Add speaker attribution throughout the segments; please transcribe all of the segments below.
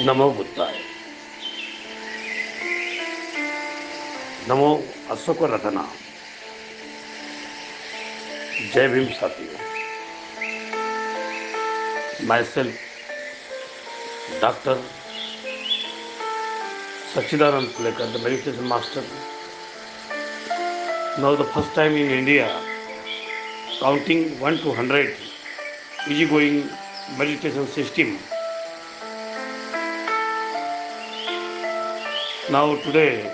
Speaker 1: नमो बुद्धाय। नमो अशोक रत्ना। जय भीम साथियों। My self doctor Sachidanand Pulekar, the meditation master. Now the first time in India, counting 1 to 100, easygoing meditation system. Now today,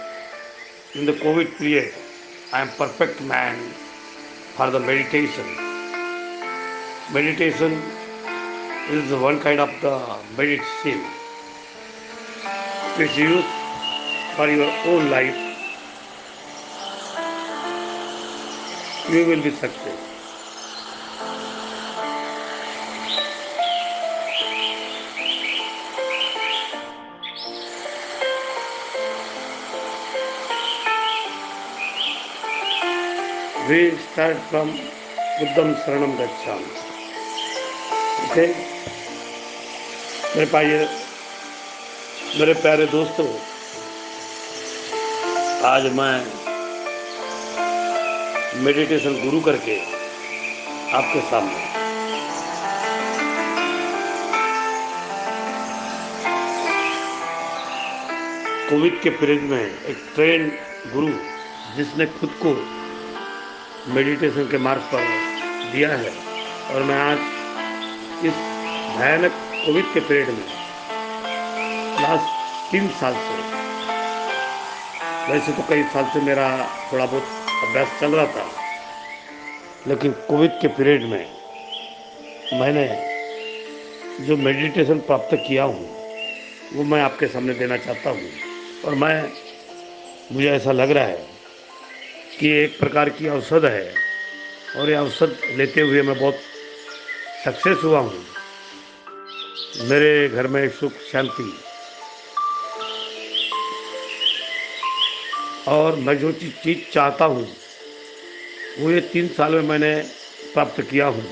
Speaker 1: in the COVID period, I am perfect man for the meditation. Meditation is one kind of the medicine which you use for your own life. You will be success. We start from Buddham Saranam Gacchami. Okay? मेरे प्यारे दोस्तों, आज मैं meditation गुरु करके आपके सामने Covid के period में एक ट्रेन गुरु जिसने खुद को मेडिटेशन के मार्ग पर दिया है, और मैं आज इस भयानक कोविड के पीरियड में लास्ट 3 साल से, वैसे तो कई साल से मेरा थोड़ा बहुत अभ्यास चल रहा था, लेकिन कोविड के पीरियड में मैंने जो मेडिटेशन प्राप्त किया हूँ वो मैं आपके सामने देना चाहता हूँ। और मुझे ऐसा लग रहा है कि एक प्रकार की औषध है, और ये औषध लेते हुए मैं बहुत सक्सेस हुआ हूँ। मेरे घर में सुख शांति, और मैं जो चीज़ चाहता हूँ वो ये 3 साल में मैंने प्राप्त किया हूँ।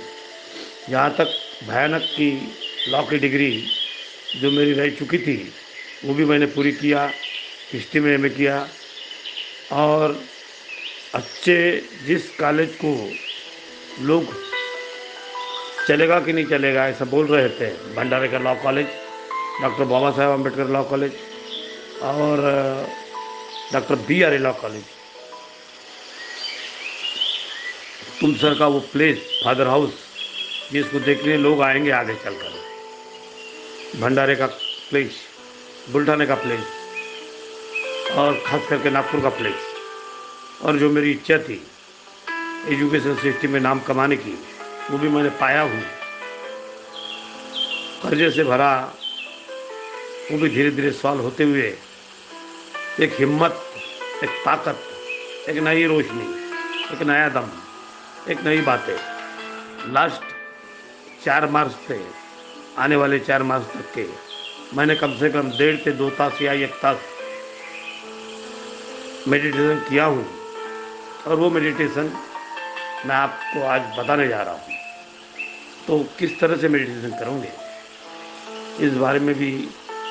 Speaker 1: यहाँ तक भयानक की लॉ की डिग्री जो मेरी रह चुकी थी वो भी मैंने पूरी किया, हिस्ट्री में एमए किया। और अच्छे जिस कॉलेज को लोग चलेगा कि नहीं चलेगा ऐसा बोल रहे थे, भंडारे का law college, doctor Baba Saheb Ambedkar law college और doctor BRA law college, Tumsar का वो प्लेस फादर हाउस जिसको देखने लोग आएंगे आगे चलकर, भंडारे का प्लेस, बुल्ढाने का प्लेस, और ख़ास करके नागपुर का प्लेस। और जो मेरी इच्छा थी एजुकेशन सिस्टम में नाम कमाने की, वो भी मैंने पाया हूँ। कर्जे से भरा वो भी धीरे धीरे सॉल्व होते हुए एक हिम्मत, एक ताकत, एक नई रोशनी, एक नया दम, एक नई बातें। लास्ट 4 मार्च से आने वाले 4 मार्च तक के मैंने कम से कम 1.5 से 2 तास या 1 तास मेडिटेशन किया हूँ, और वो मेडिटेशन मैं आपको आज बताने जा रहा हूँ। तो किस तरह से मेडिटेशन करोगे इस बारे में भी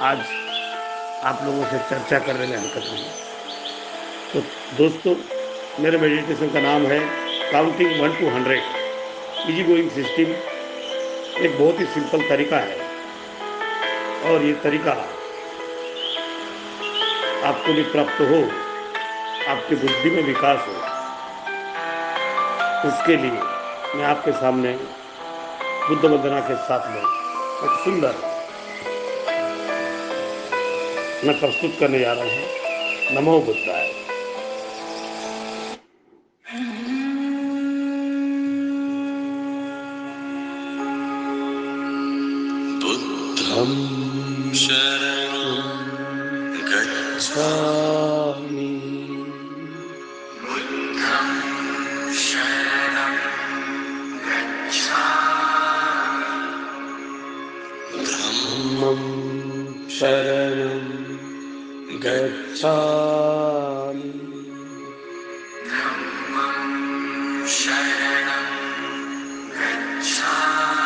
Speaker 1: आज आप लोगों से चर्चा करने में हरकत नहीं। तो दोस्तों, मेरे मेडिटेशन का नाम है counting 1 to 100 easy going system. एक बहुत ही सिंपल तरीका है, और ये तरीका आपको भी प्राप्त हो, आपकी बुद्धि में विकास हो, उसके लिए मैं आपके सामने बुद्ध वंदना के साथ में एक सुंदर मैं प्रस्तुत करने जा रहा हूँ। नमो बुद्धाय। बुद्धं शरणं गच्छामि, बुद्धं शरणं गच्छामि, धम्मं शरणं गच्छामि, धम्मं शरणं गच्छामि,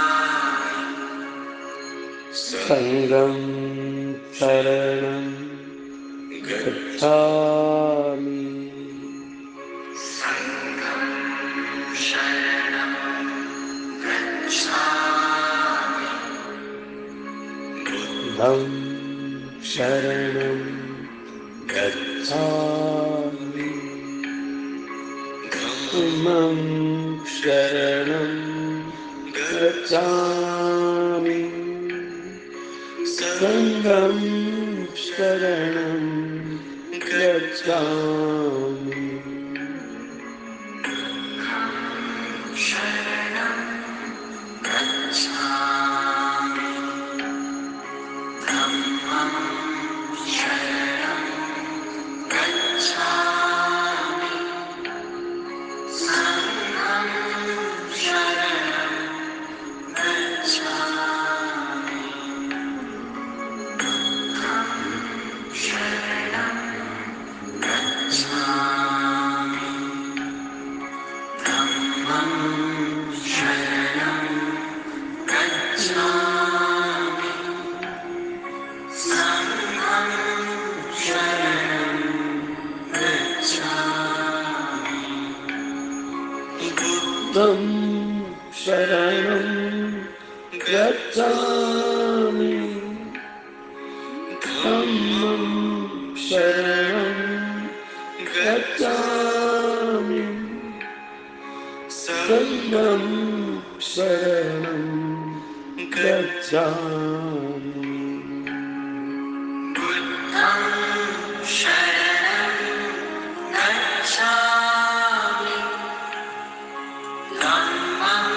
Speaker 1: संघं शरणं गच्छामि। बुद्धं शरणं गच्छामि। धम्मं शरणं गच्छामि। संघं शरणं गच्छामि। बुद्धं शरणं गच्छामि। धम्मं शरणं गच्छामि। संघं शरणं गच्छामि। बुद्धं शरणं गच्छामि। धम्मं शरणं गच्छामि। संघं शरणं गच्छामि। बुद्धं शरणं गच्छामि। धम्मं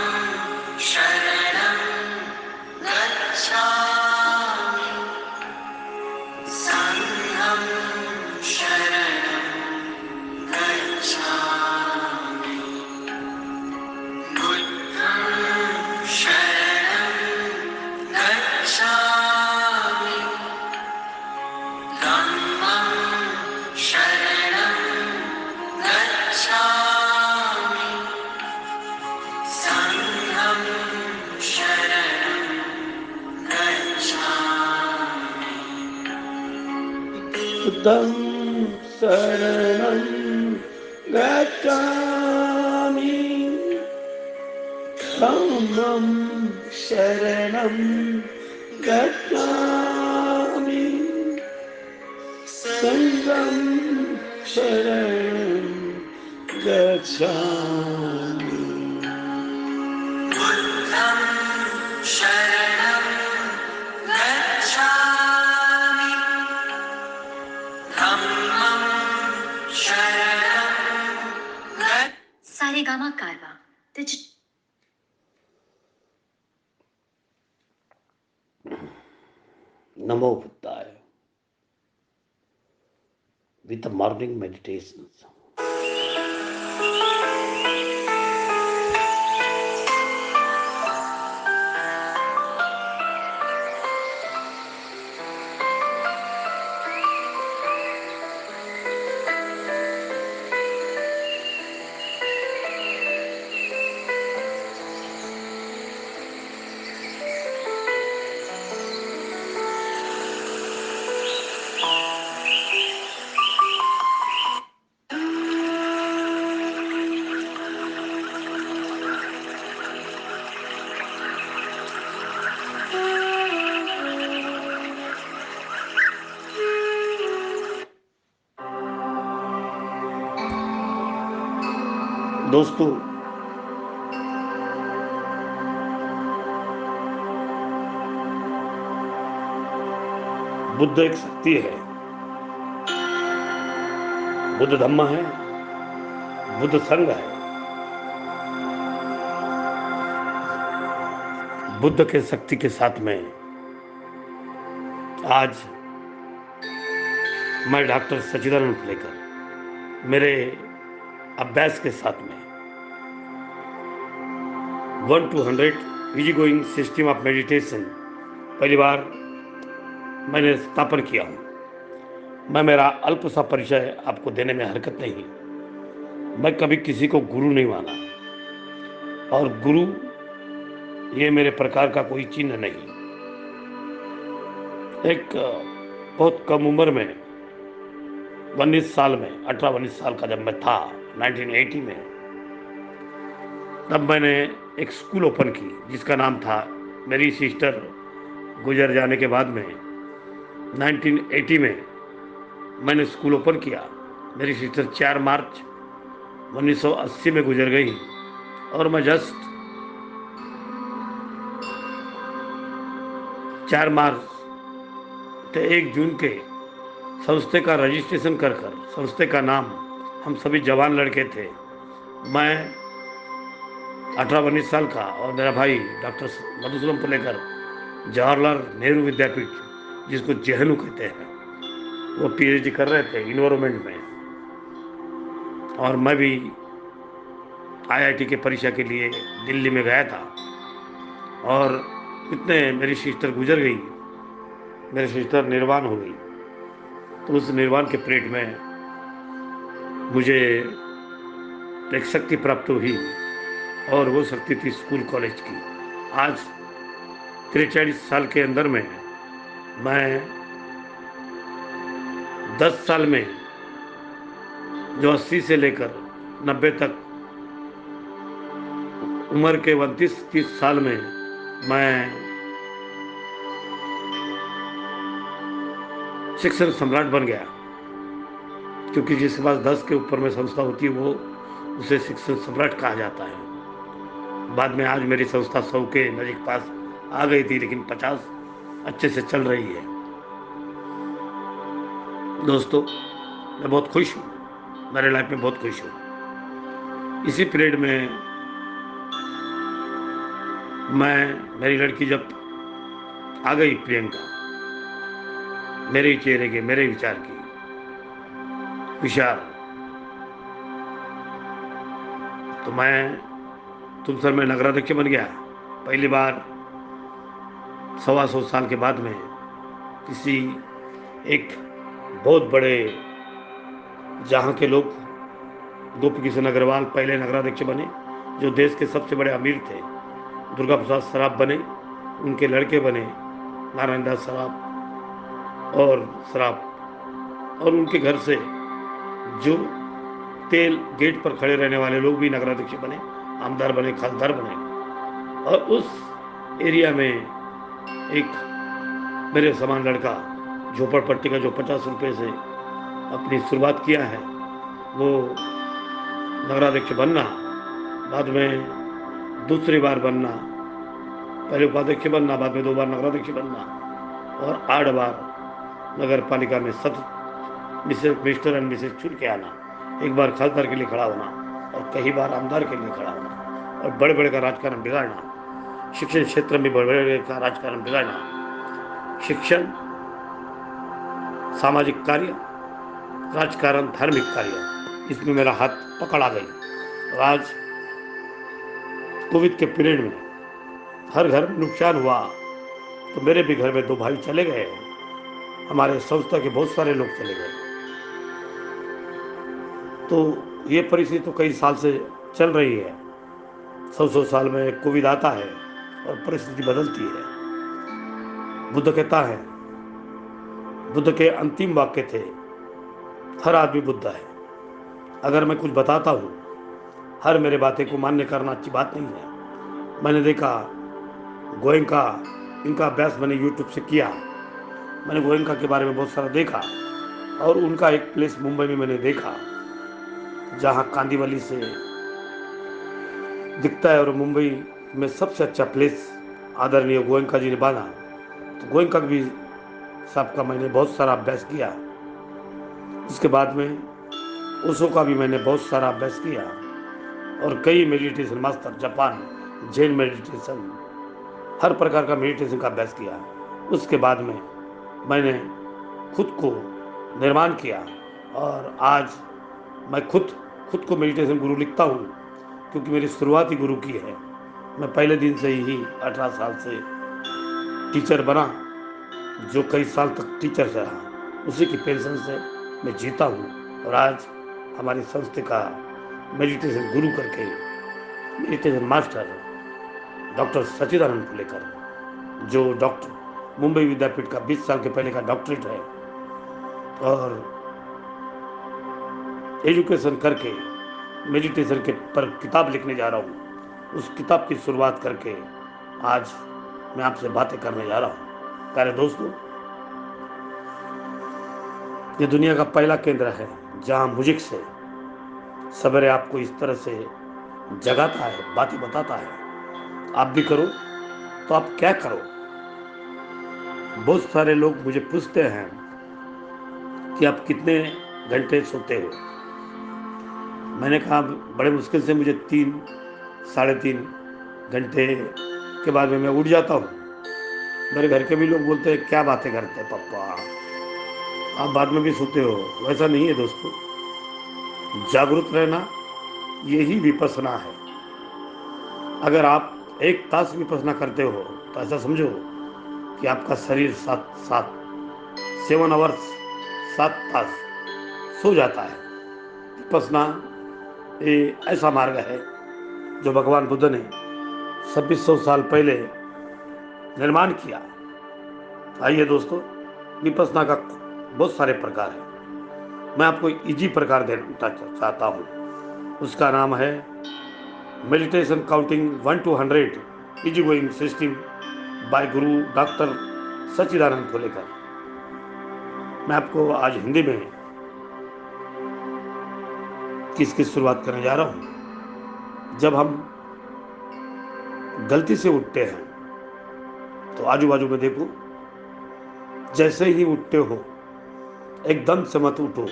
Speaker 1: शरणं गच्छामि। संघं शरणं गच्छामि। बुद्धं शरणं गच्छामि। धम्मं शरणं गच्छामि। संघं शरणं गच्छामि। बुद्धं शरणं गच्छामि। धम्मं शरणं
Speaker 2: सारेगामा कारवा
Speaker 1: Namo Buddhaya with the morning meditations. दोस्तों, बुद्ध एक शक्ति है, बुद्ध धम्म है, बुद्ध संघ है। बुद्ध के शक्ति के साथ में आज मैं डॉक्टर सच्चिदानंद लेकर मेरे अभ्यास के साथ में 1 to 100 easy going system of meditation पहली बार मैंने स्थापन किया हूँ। मैं मेरा अल्प सा परिचय आपको देने में हरकत नहीं। मैं कभी किसी को गुरु नहीं माना और गुरु ये मेरे प्रकार का कोई चिन्ह नहीं। एक बहुत कम उम्र में 19 साल में 18-19 साल का जब मैं था 1980 में, तब मैंने एक स्कूल ओपन की जिसका नाम था, मेरी सिस्टर गुजर जाने के बाद में 1980 में मैंने स्कूल ओपन किया। मेरी सिस्टर 4 मार्च 1980 में गुजर गई और मैं जस्ट 4 मार्च तो 1 जून के संस्थे का रजिस्ट्रेशन कर संस्थे का नाम, हम सभी जवान लड़के थे। मैं 18-19 साल का और मेरा भाई डॉक्टर मधुसूदन पुलेकर जवाहरलाल नेहरू विद्यापीठ, जिसको जेएनयू कहते हैं, वो पीएचडी कर रहे थे इन्वायरमेंट में, और मैं भी आईआईटी के परीक्षा के लिए दिल्ली में गया था। और इतने मेरी सिस्टर गुजर गई, मेरी सिस्टर निर्वाण हो गई। तो उस निर्वाण के पीरियड में मुझे एक शक्ति प्राप्त हुई, और वो शक्ति थी स्कूल कॉलेज की। आज 43 साल के अंदर में मैं 10 साल में जो 80 से लेकर 90 तक उम्र के 29-30 साल में मैं शिक्षण सम्राट बन गया, क्योंकि जिसके पास 10 के ऊपर में संस्था होती है वो उसे शिक्षण सम्राट कहा जाता है। बाद में आज मेरी संस्था 100 के नजीक पास आ गई थी, लेकिन 50 अच्छे से चल रही है। दोस्तों, मैं बहुत खुश हूँ, मेरे लाइफ में बहुत खुश हूँ। इसी पीरियड में मेरी लड़की जब आ गई, प्रियंका, मेरे चेहरे के, मेरे विचार की, विशाल, तो मैं तुमसर में नगराध्यक्ष बन गया। पहली बार 125 साल के बाद में किसी एक बहुत बड़े, जहाँ के लोग, गोपी किशन अग्रवाल पहले नगराध्यक्ष बने, जो देश के सबसे बड़े अमीर थे। दुर्गा प्रसाद सराफ बने, उनके लड़के बने नारायण दास सराफ और सराफ, और उनके घर से जो तेल गेट पर खड़े रहने वाले लोग भी नगराध्यक्ष बने, आमदार बने, खासदार बने। और उस एरिया में एक मेरे समान लड़का, झोपड़पट्टी का, जो 50 रुपये से अपनी शुरुआत किया है, वो नगराध्यक्ष बनना, बाद में दूसरी बार बनना, पहले उपाध्यक्ष बनना, बाद में 2 बार नगराध्यक्ष बनना, और 8 बार नगर पालिका में मिस्टर एंड मिसेस चुन के आना, एक बार खासदार के लिए खड़ा होना और कई बार आमदार के लिए खड़ा होना, और बड़े बड़े का राजकारण बिगाड़ना, शिक्षण क्षेत्र में बड़े बड़े का राजकारण बिगाड़ना, शिक्षण, सामाजिक कार्य, राजकारण, धार्मिक कार्य, इसमें मेरा हाथ पकड़ा गई। और आज कोविड के पीरियड में हर घर में नुकसान हुआ, तो मेरे भी घर में 2 भाई चले गए, हमारे संस्था के बहुत सारे लोग चले गए। तो ये परिस्थिति तो कई साल से चल रही है। 100 साल में कोविड आता है और परिस्थिति बदलती है। बुद्ध कहता है, बुद्ध के अंतिम वाक्य थे, हर आदमी बुद्ध है। अगर मैं कुछ बताता हूँ, हर मेरे बातें को मान्य करना अच्छी बात नहीं है। मैंने देखा गोयनका, इनका अभ्यास मैंने यूट्यूब से किया, मैंने गोयनका के बारे में बहुत सारा देखा, और उनका एक प्लेस मुंबई में मैंने देखा जहाँ कांदीवली से दिखता है, और मुंबई में सबसे अच्छा प्लेस आदरणीय गोयनका जी ने बांधा। तो गोयनका भी साहब का मैंने बहुत सारा अभ्यास किया। उसके बाद में ओशो का भी मैंने बहुत सारा अभ्यास किया, और कई मेडिटेशन मास्टर, जापान, जैन मेडिटेशन, हर प्रकार का मेडिटेशन का अभ्यास किया। उसके बाद में मैंने खुद को निर्माण किया, और आज मैं खुद को मेडिटेशन गुरु लिखता हूँ, क्योंकि मेरी शुरुआत ही गुरु की है। मैं पहले दिन से ही 18 साल से टीचर बना, जो कई साल तक टीचर से रहा, उसी की पेंशन से मैं जीता हूँ। और आज हमारी संस्था का मेडिटेशन गुरु करके, meditation master doctor Sachchidanand Pulekar, जो डॉक्टर मुंबई विद्यापीठ का 20 साल के पहले का डॉक्टरेट है, और एजुकेशन करके मेडिटेशन के पर किताब लिखने जा रहा हूँ। उस किताब की शुरुआत करके आज मैं आपसे बातें करने जा रहा हूँ। प्यारे दोस्तों, ये दुनिया का पहला केंद्र है जहाँ म्यूजिक से सवेरे आपको इस तरह से जगाता है, बातें बताता है। आप भी करो तो आप क्या करो। बहुत सारे लोग मुझे पूछते हैं कि आप कितने घंटे सोते हो। मैंने कहा बड़े मुश्किल से मुझे 3-3.5 घंटे के बाद में मैं उठ जाता हूँ। मेरे घर के भी लोग बोलते हैं क्या बातें करते हैं पापा, आप बाद में भी सोते हो। वैसा नहीं है दोस्तों, जागरूक रहना यही विपස්සना है। अगर आप 1 तास विपස්සना करते हो तो ऐसा समझो कि आपका शरीर 7 आवर्स 7 तास सो जाता है। विपස්සना ये ऐसा मार्ग है जो भगवान बुद्ध ने 2600 साल पहले निर्माण किया। आइए दोस्तों, विपස්සना का बहुत सारे प्रकार है। मैं आपको इजी प्रकार देना चाहता हूँ। उसका नाम है meditation counting 1 to 100 easy going system by Guru doctor सच्चिदानंद खोलेकर। मैं आपको आज हिंदी में किसकी शुरुआत करने जा रहा हूँ। जब हम गलती से उठते हैं तो आजू बाजू में देखो, जैसे ही उठते हो एकदम से मत उठो।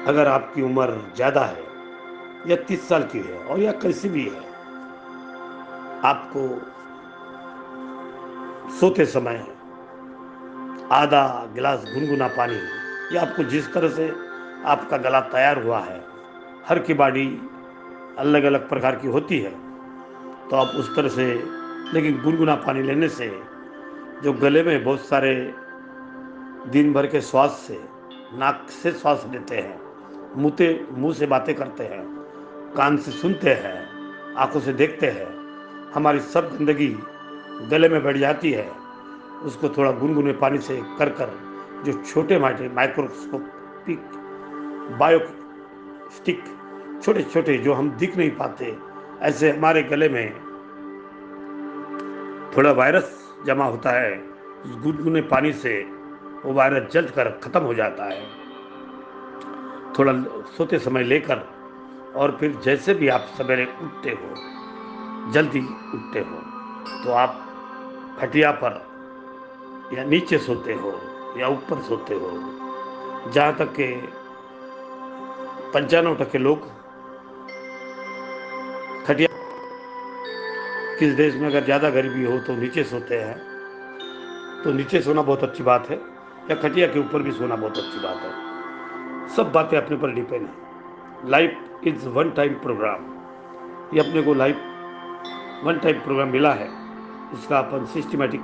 Speaker 1: अगर आपकी उम्र ज़्यादा है या 30 साल की है और या कैसी भी है, आपको सोते समय आधा गिलास गुनगुना पानी, या आपको जिस तरह से आपका गला तैयार हुआ है, हर की बॉडी अलग अलग प्रकार की होती है, तो आप उस तरह से, लेकिन गुनगुना पानी लेने से जो गले में बहुत सारे दिन भर के श्वास से, नाक से श्वास लेते हैं, मुंह से बातें करते हैं, कान से सुनते हैं, आंखों से देखते हैं, हमारी सब गंदगी गले में बैठ जाती है। उसको थोड़ा गुनगुने पानी से कर जो छोटे मोटे माइक्रोस्कोपिक बायो स्टिक, छोटे छोटे जो हम दिख नहीं पाते, ऐसे हमारे गले में थोड़ा वायरस जमा होता है। उस गुनगुने पानी से वो वायरस जल कर खत्म हो जाता है। थोड़ा सोते समय लेकर, और फिर जैसे भी आप सवेरे उठते हो, जल्दी उठते हो, तो आप खटिया पर या नीचे सोते हो या ऊपर सोते हो। जहाँ तक के 95% लोग खटिया, किस देश में अगर ज़्यादा गरीबी हो तो नीचे सोते हैं, तो नीचे सोना बहुत अच्छी बात है, या खटिया के ऊपर भी सोना बहुत अच्छी बात है। सब बातें अपने पर डिपेंड है। Life is one time program, ये अपने को लाइफ वन टाइम प्रोग्राम मिला है, इसका अपन सिस्टमेटिक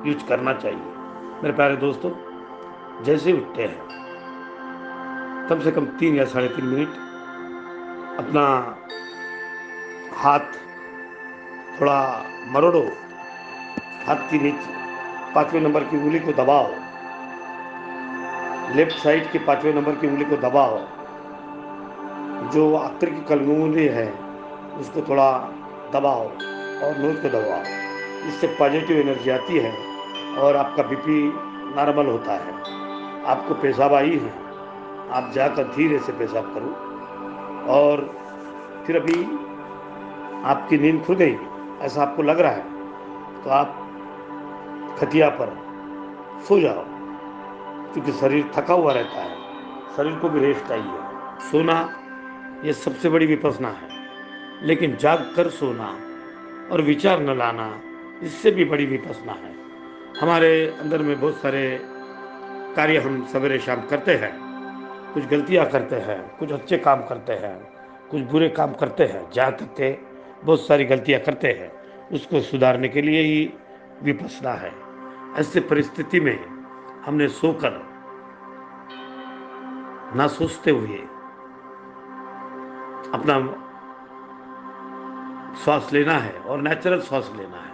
Speaker 1: यूज करना चाहिए। मेरे प्यारे दोस्तों, जैसे उठते हैं कम से कम 3 या 3.5 मिनट अपना हाथ थोड़ा मरोड़ो, हाथ की नीचे 5वें नंबर की उंगली को दबाओ, लेफ्ट साइड की 5वें नंबर की उंगली को दबाओ। जो आखिर की कलंगुली है उसको थोड़ा दबाओ और नोज को दबाओ। इससे पॉजिटिव एनर्जी आती है और आपका बीपी नॉर्मल होता है। आपको पेशाब आई है, आप जाकर धीरे से पेशाब करो, और फिर अभी आपकी नींद खुल गई ऐसा आपको लग रहा है तो आप खटिया पर सो जाओ, क्योंकि शरीर थका हुआ रहता है, शरीर को भी रेस्ट चाहिए। सोना ये सबसे बड़ी विपස්සना है, लेकिन जाग कर सोना और विचार न लाना, इससे भी बड़ी विपස්සना है। हमारे अंदर में बहुत सारे कार्य हम सवेरे शाम करते हैं, कुछ गलतियां करते हैं, कुछ अच्छे काम करते हैं, कुछ बुरे काम करते हैं, जहाँ तक के बहुत सारी गलतियां करते हैं, उसको सुधारने के लिए ही विपස්සना है। ऐसे परिस्थिति में हमने सोकर, ना सोचते हुए अपना श्वास लेना है और नेचुरल श्वास लेना है।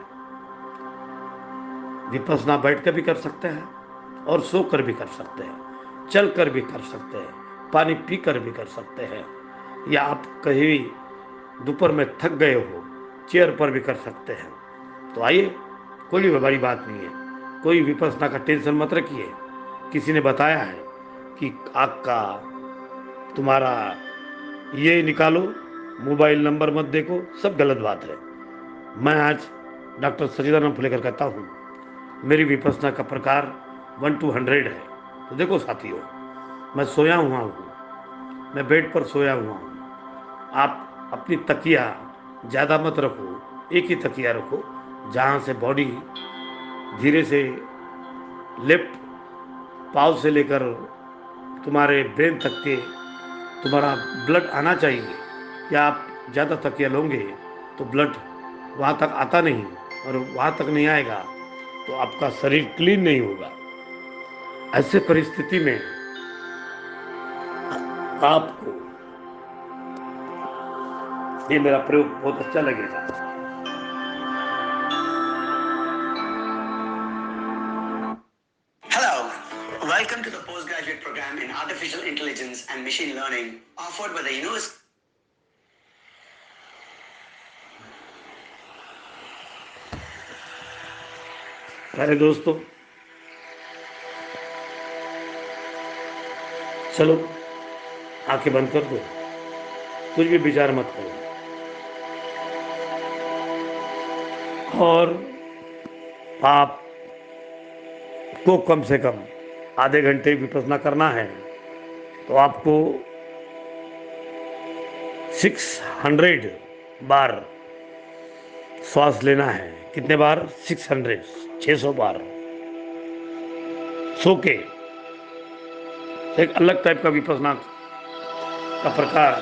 Speaker 1: विपස්සना बैठ कर भी कर सकते हैं और सो कर भी कर सकते हैं। चल कर भी कर सकते हैं, पानी पी कर भी कर सकते हैं, या आप कहीं दोपहर में थक गए हो, चेयर पर भी कर सकते हैं। तो आइए, कोई भी बड़ी बात नहीं है, कोई विपස්සना का टेंशन मत रखिए। किसी ने बताया है कि आँख का तुम्हारा ये निकालो, मोबाइल नंबर मत देखो, सब गलत बात है। मैं आज डॉक्टर सच्चिदानंद फुलेकर कहता हूँ, मेरी विपස්සना का प्रकार 1 to 100 है। तो देखो साथियों, मैं सोया हुआ हूँ, मैं बेड पर सोया हुआ हूँ। आप अपनी तकिया ज़्यादा मत रखो, एक ही तकिया रखो, जहाँ से बॉडी धीरे से लेफ्ट पाँव से लेकर तुम्हारे ब्रेन तक के तुम्हारा ब्लड आना चाहिए। या आप ज़्यादा तकिया लोगे तो ब्लड वहाँ तक आता नहीं, और वहाँ तक नहीं आएगा तो आपका शरीर क्लीन नहीं होगा। ऐसे परिस्थिति में आपको ये मेरा प्रयोग बहुत अच्छा लगेगा।
Speaker 2: Hello, welcome to the postgraduate program in Artificial Intelligence and Machine Learning offered by the University.
Speaker 1: प्यारे दोस्तों, चलो आंखें बंद कर दो, कुछ भी विचार मत करो, और आपको कम से कम आधे घंटे विपස්සना करना है। तो आपको 600 बार श्वास लेना है। कितने बार? 600 बार सो के। एक अलग टाइप का विपස්සना का प्रकार,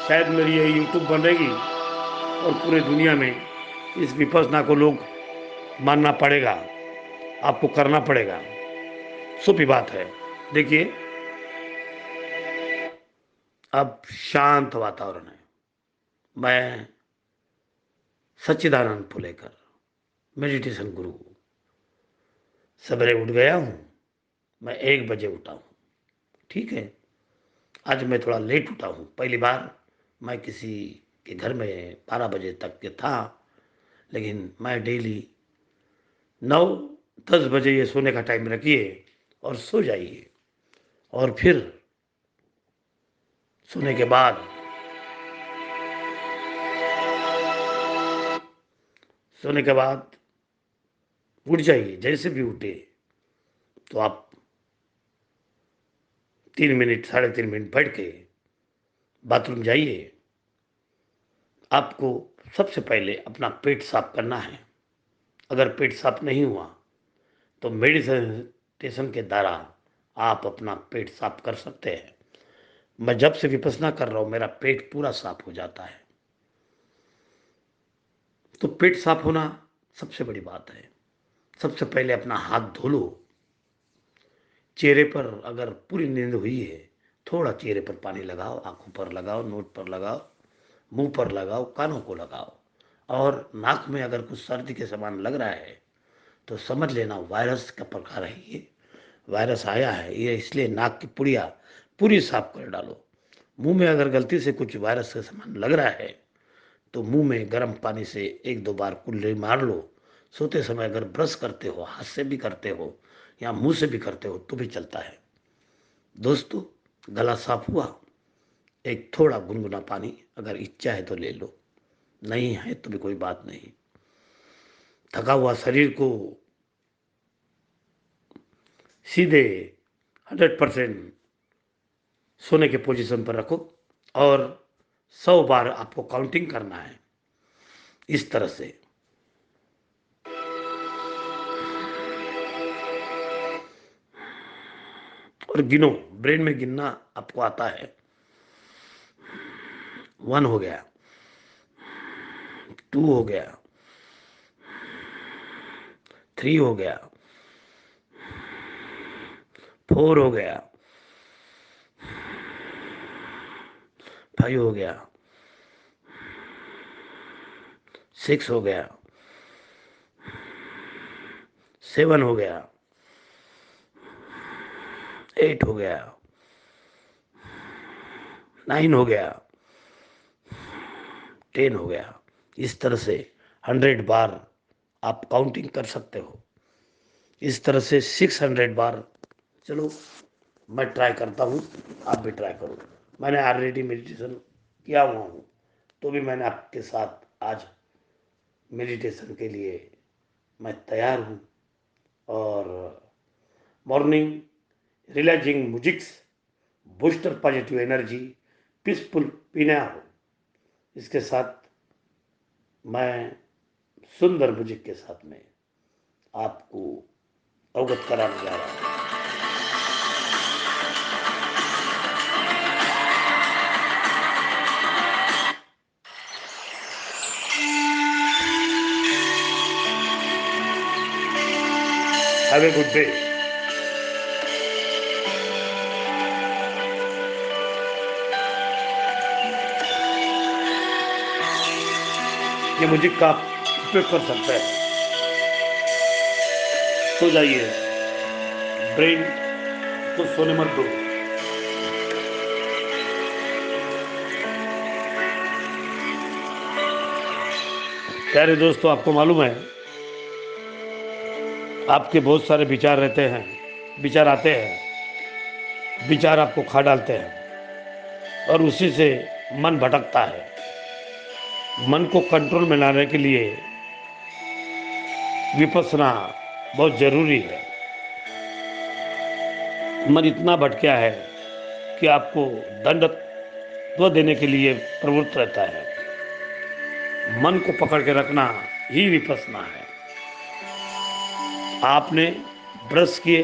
Speaker 1: शायद मेरी ये यूट्यूब बनेगी और पूरे दुनिया में इस विपස්සना को लोग मानना पड़ेगा, आपको करना पड़ेगा। सुपी बात है। देखिए, अब शांत वातावरण है। मैं सच्चिदानंद फुलेकर, मेडिटेशन गुरु, सवेरे उठ गया हूँ। मैं 1 बजे उठा हूँ, ठीक है। आज मैं थोड़ा लेट उठा हूँ, पहली बार मैं किसी के घर में 12 बजे तक के था, लेकिन मैं डेली 9-10 बजे ये सोने का टाइम रखिए और सो जाइए। और फिर सोने के बाद उठ जाइए। जैसे भी उठे तो आप 3 मिनट 3.5 मिनट बैठ के बाथरूम जाइए। आपको सबसे पहले अपना पेट साफ करना है। अगर पेट साफ नहीं हुआ तो मेडिटेशन के द्वारा आप अपना पेट साफ कर सकते हैं। मैं जब से विपස්සना कर रहा हूँ, मेरा पेट पूरा साफ हो जाता है। तो पेट साफ होना सबसे बड़ी बात है। सबसे पहले अपना हाथ धो लो। चेहरे पर अगर पूरी नींद हुई है, थोड़ा चेहरे पर पानी लगाओ, आंखों पर लगाओ, नोट पर लगाओ, मुंह पर लगाओ, कानों को लगाओ। और नाक में अगर कुछ सर्दी के समान लग रहा है तो समझ लेना वायरस का प्रकार है। ये वायरस आया है, ये इसलिए नाक की पुड़िया पूरी साफ कर डालो। मुंह में अगर गलती से कुछ वायरस का समान लग रहा है तो मुंह में गर्म पानी से 1-2 बार कुल्ली मार लो। सोते समय अगर ब्रश करते हो, हाथ से भी करते हो या मुंह से भी करते हो तो भी चलता है। दोस्तों, गला साफ हुआ, एक थोड़ा गुनगुना पानी अगर इच्छा है तो ले लो, नहीं है तो भी कोई बात नहीं। थका हुआ शरीर को सीधे 100% सोने के पोजीशन पर रखो और 100 बार आपको काउंटिंग करना है इस तरह से। और गिनो, ब्रेन में गिनना आपको आता है। 1 हो गया, 2 हो गया, 3 हो गया, 4 हो गया, 5 हो गया, 6 हो गया, 7 हो गया, 8 हो गया, 9 हो गया, 10 हो गया। इस तरह से 100 बार आप काउंटिंग कर सकते हो। इस तरह से 600 बार। चलो मैं ट्राई करता हूँ, आप भी ट्राई करो। मैंने ऑलरेडी मेडिटेशन किया हुआ हूँ, तो भी मैंने आपके साथ आज मेडिटेशन के लिए मैं तैयार हूँ। और morning relaxing musics, booster positive energy, peaceful पीना हो, इसके साथ मैं सुंदर म्यूजिक के साथ में आपको अवगत कराने जा रहा हूँ। Have a good day. ये म्यूजिक का आप उपयोग कर सकते हैं। सो जाइए, ब्रेन को सोने मत दो। प्यारे दोस्तों, आपको मालूम है आपके बहुत सारे विचार रहते हैं, विचार आते हैं, विचार आपको खा डालते हैं और उसी से मन भटकता है। मन को कंट्रोल में लाने के लिए विपස්සना बहुत जरूरी है। मन इतना भटका है कि आपको दंडत्व देने के लिए प्रवृत्त रहता है। मन को पकड़ के रखना ही विपස්සना है। आपने ब्रश किए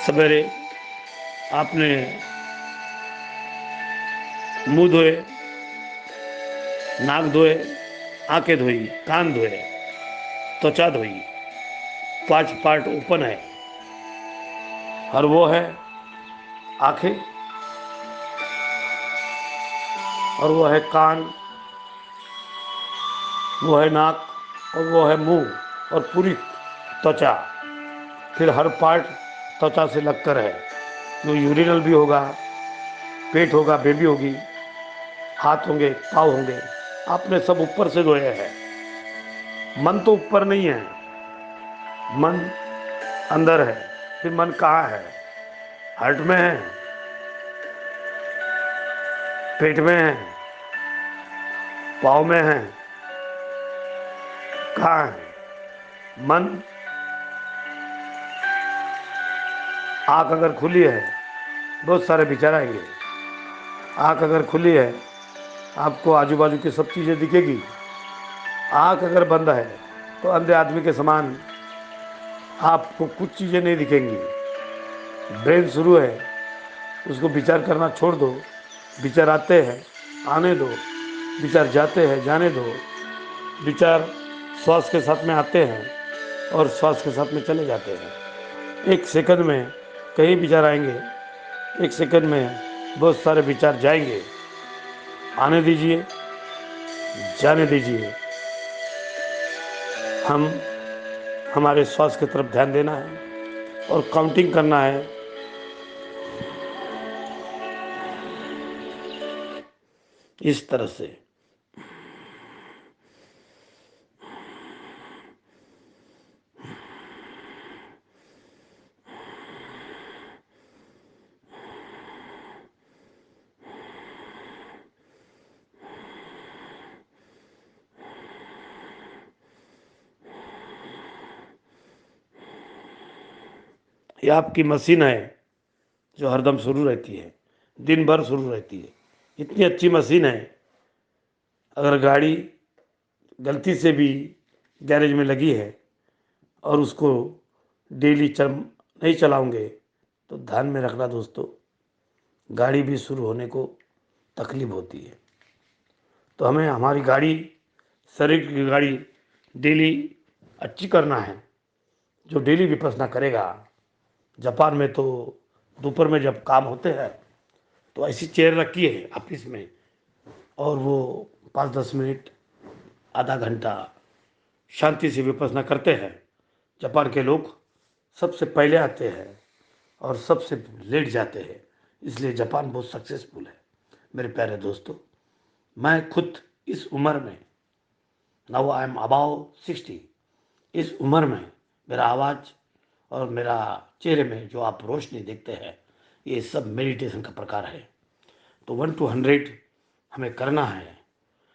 Speaker 1: सवेरे, आपने मुंह धोए, नाक धोए, आंखें धोई, कान धोए, त्वचा धोई, 5 पार्ट ओपन है और वो है आंखें, और वो है कान, वो है नाक, और वो है मुंह और पूरी त्वचा। फिर हर पार्ट त्वचा से लगकर है, जो यूरिनल भी होगा, पेट होगा, बेबी होगी, हाथ होंगे, पाँव होंगे, आपने सब ऊपर से धोए हैं। मन तो ऊपर नहीं है, मन अंदर है। फिर मन कहाँ है? हार्ट में है, पेट में है, पाँव में है, कहाँ है मन? आँख अगर खुली है बहुत सारे विचार आएंगे। आँख अगर खुली है आपको आजू बाजू की सब चीज़ें दिखेगी। आँख अगर बंद है तो अंधे आदमी के समान आपको कुछ चीज़ें नहीं दिखेंगी। ब्रेन शुरू है, उसको विचार करना छोड़ दो। विचार आते हैं, आने दो। विचार जाते हैं, जाने दो। विचार श्वास के साथ में आते हैं और श्वास के साथ में चले जाते हैं। एक सेकंड में कई विचार आएंगे, एक सेकंड में बहुत सारे विचार जाएंगे। आने दीजिए, जाने दीजिए। हम हमारे श्वास की तरफ ध्यान देना है और काउंटिंग करना है। इस तरह से ये आपकी मशीन है जो हरदम शुरू रहती है, दिन भर शुरू रहती है। इतनी अच्छी मशीन है, अगर गाड़ी गलती से भी गैरेज में लगी है और उसको डेली नहीं चलाओगे तो ध्यान में रखना दोस्तों, गाड़ी भी शुरू होने को तकलीफ होती है। तो हमें हमारी गाड़ी, शरीर की गाड़ी डेली अच्छी करना है। जो डेली विपස්සना करेगा, जापान में तो दोपहर में जब काम होते हैं तो ऐसी चेयर रखी है ऑफिस में, और वो 5-10 मिनट, आधा घंटा शांति से विपස්සना करते हैं। जापान के लोग सबसे पहले आते हैं और सबसे लेट जाते हैं, इसलिए जापान बहुत सक्सेसफुल है। मेरे प्यारे दोस्तों, मैं खुद इस उम्र में, नाउ आई एम अबाउ 60, इस उम्र में मेरा आवाज़ और मेरा चेहरे में जो आप रोशनी देखते हैं, ये सब मेडिटेशन का प्रकार है। तो 1 to 100 हमें करना है,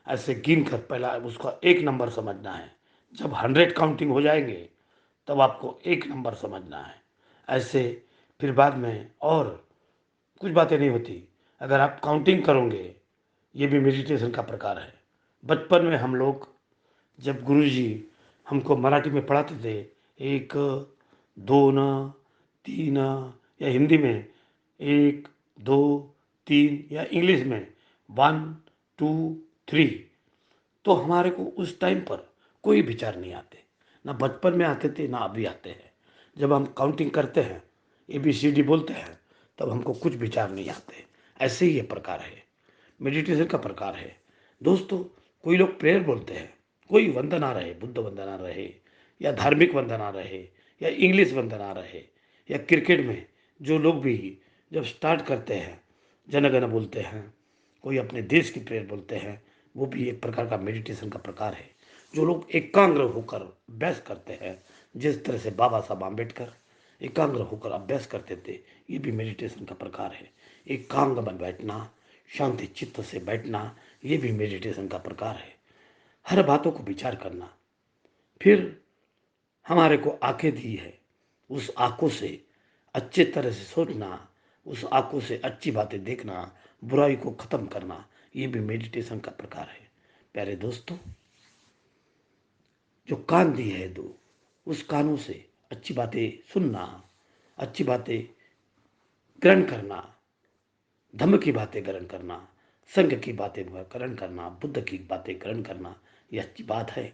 Speaker 1: ऐसे गिन कर पहला उसका 1 नंबर समझना है। जब 100 काउंटिंग हो जाएंगे तब आपको 1 नंबर समझना है। ऐसे फिर बाद में और कुछ बातें नहीं होती। अगर आप काउंटिंग करोगे, ये भी मेडिटेशन का प्रकार है। बचपन में हम लोग, जब गुरुजी हमको मराठी में पढ़ाते थे, 1 2 3, या हिंदी में 1 2 3, या इंग्लिश में 1 2 3, तो हमारे को उस टाइम पर कोई विचार नहीं आते, ना बचपन में आते थे ना अभी आते हैं। जब हम काउंटिंग करते हैं, ABCD बोलते हैं, तब हमको कुछ विचार नहीं आते। ऐसे ही ये प्रकार है, मेडिटेशन का प्रकार है। दोस्तों, कोई लोग प्रेयर बोलते हैं, कोई वंदना रहे, बुद्ध वंदना रहे, या धार्मिक वंदना रहे, या इंग्लिश वंदना रहे, या क्रिकेट में जो लोग भी जब स्टार्ट करते हैं जनगण बोलते हैं, कोई अपने देश की प्रेयर बोलते हैं, वो भी एक प्रकार का मेडिटेशन का प्रकार है। जो लोग एकाग्र होकर अभ्यास करते हैं, जिस तरह से बाबा साहब आम्बेडकर एकाग्र होकर अभ्यास करते थे, ये भी मेडिटेशन का प्रकार है। एकाग्र बन बैठना, शांति चित्त से बैठना, ये भी मेडिटेशन का प्रकार है। हर बातों को विचार करना, फिर हमारे को आंखें दी है, उस आंखों से अच्छे तरह से सोचना, उस आंखों से अच्छी बातें देखना, बुराई को ख़त्म करना, ये भी मेडिटेशन का प्रकार है। प्यारे दोस्तों, जो कान दिए है दो, उस कानों से अच्छी बातें सुनना, अच्छी बातें ग्रहण करना, धम्म की बातें ग्रहण करना, संघ की बातें ग्रहण करना, बुद्ध की बातें ग्रहण करना, ये अच्छी बात है।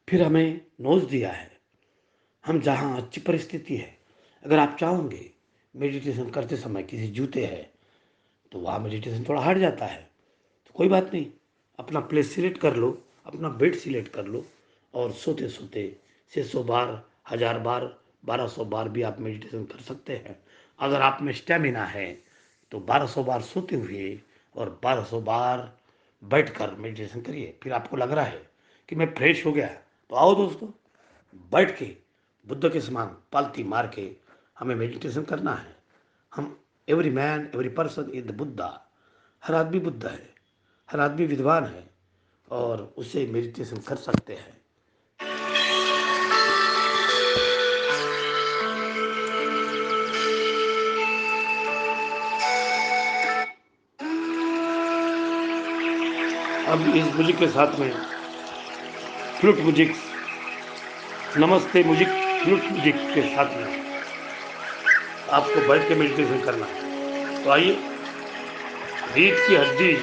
Speaker 1: फिर हमें नोच दिया है, हम जहाँ अच्छी परिस्थिति है, अगर आप चाहोगे मेडिटेशन करते समय किसी जूते है, तो वहाँ मेडिटेशन थोड़ा हट जाता है, तो कोई बात नहीं, अपना प्लेस सिलेक्ट कर लो, अपना बेड सिलेक्ट कर लो, और सोते सोते 600 बार, 1000 बार, 1200 बार भी आप मेडिटेशन कर सकते हैं। अगर आप में स्टेमिना है तो 1200 बार सोते हुए और 1200 बार बैठकर मेडिटेशन करिए। फिर आपको लग रहा है कि मैं फ्रेश हो गया, तो आओ दोस्तों, बैठ के बुद्ध के समान पालती मार के हमें मेडिटेशन करना है। हम, every man every person is the Buddha, हर आदमी बुद्ध है, हर आदमी विद्वान है, और उसे मेडिटेशन कर सकते हैं। अब इस म्यूजिक के साथ में फ्लूट म्यूजिक, नमस्ते म्यूजिक, फ्लूट म्यूजिक के साथ में आपको बैठ के मेडिटेशन करना है। तो आइए, रीढ़ की हड्डी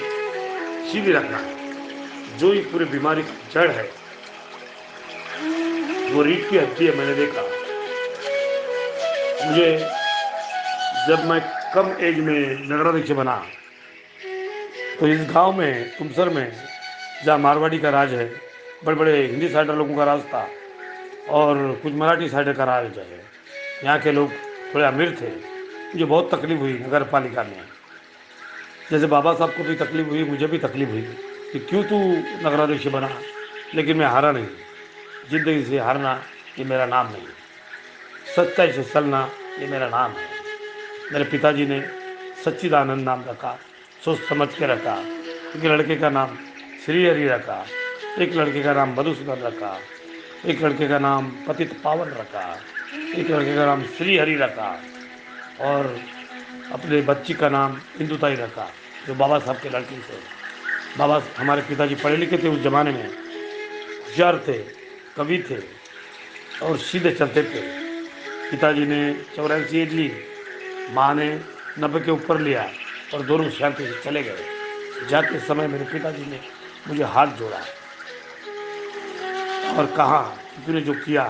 Speaker 1: सीधी रखना है। जो ये पूरी बीमारी की जड़ है, वो रीढ़ की हड्डी है। मैंने देखा, मुझे जब मैं कम एज में नगराध्यक्ष बना, तो इस गांव में तुमसर में, जहाँ मारवाड़ी का राज है, बड़े बड़े हिंदी साइडर लोगों का राज था और कुछ मराठी साइडर का राज है। यहाँ के लोग थोड़े अमीर थे। मुझे बहुत तकलीफ हुई नगर पालिका में, जैसे बाबा साहब को भी तकलीफ हुई, मुझे भी तकलीफ हुई कि क्यों तू नगराध्यक्ष बना। लेकिन मैं हारा नहीं, जिंदगी से हारना ये मेरा नाम नहीं, सच्चाई से चलना ये मेरा नाम है। मेरे पिताजी ने सच्चिदानंद नाम रखा, सोच समझ के रखा। एक लड़के का नाम श्री हरि रखा, एक लड़के का नाम मधुसूदन रखा, एक लड़के का नाम पतित पावन रखा, एक लड़के का नाम श्री हरि रखा, और अपने बच्ची का नाम इंदुताई रखा, जो बाबा साहब के लड़की थे। बाबा हमारे पिताजी पढ़े लिखे थे, उस ज़माने में होशियार थे, कवि थे और सीधे चलते थे। पिताजी ने 84 ईंट ली, माँ ने 90 के ऊपर लिया, और दोनों शांति से चले गए। जाते समय मेरे पिताजी ने मुझे हाथ जोड़ा और कहा कि तूने जो किया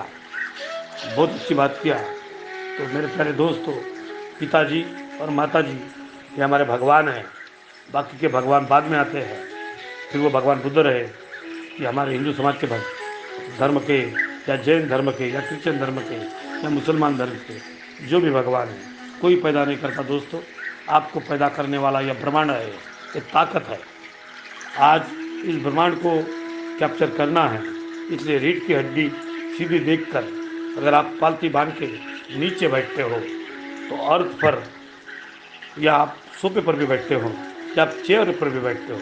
Speaker 1: बहुत अच्छी बात किया। तो मेरे प्यारे दोस्तों, पिताजी और माताजी ये हमारे भगवान हैं। बाकी के भगवान बाद में आते हैं, फिर वो भगवान बुद्ध रहे, कि हमारे हिंदू समाज के धर्म के, या जैन धर्म के, या क्रिश्चियन धर्म के, या मुसलमान धर्म के, जो भी भगवान है, कोई पैदा नहीं करता दोस्तों। आपको पैदा करने वाला यह ब्रह्मांड है, ये ताकत है। आज इस ब्रह्मांड को कैप्चर करना है, इसलिए रीढ़ की हड्डी सीधी देखकर अगर आप पालती बांध के नीचे बैठते हो तो अर्थ पर, या आप सोफे पर भी बैठते हो, या आप चेयर पर भी बैठते हो,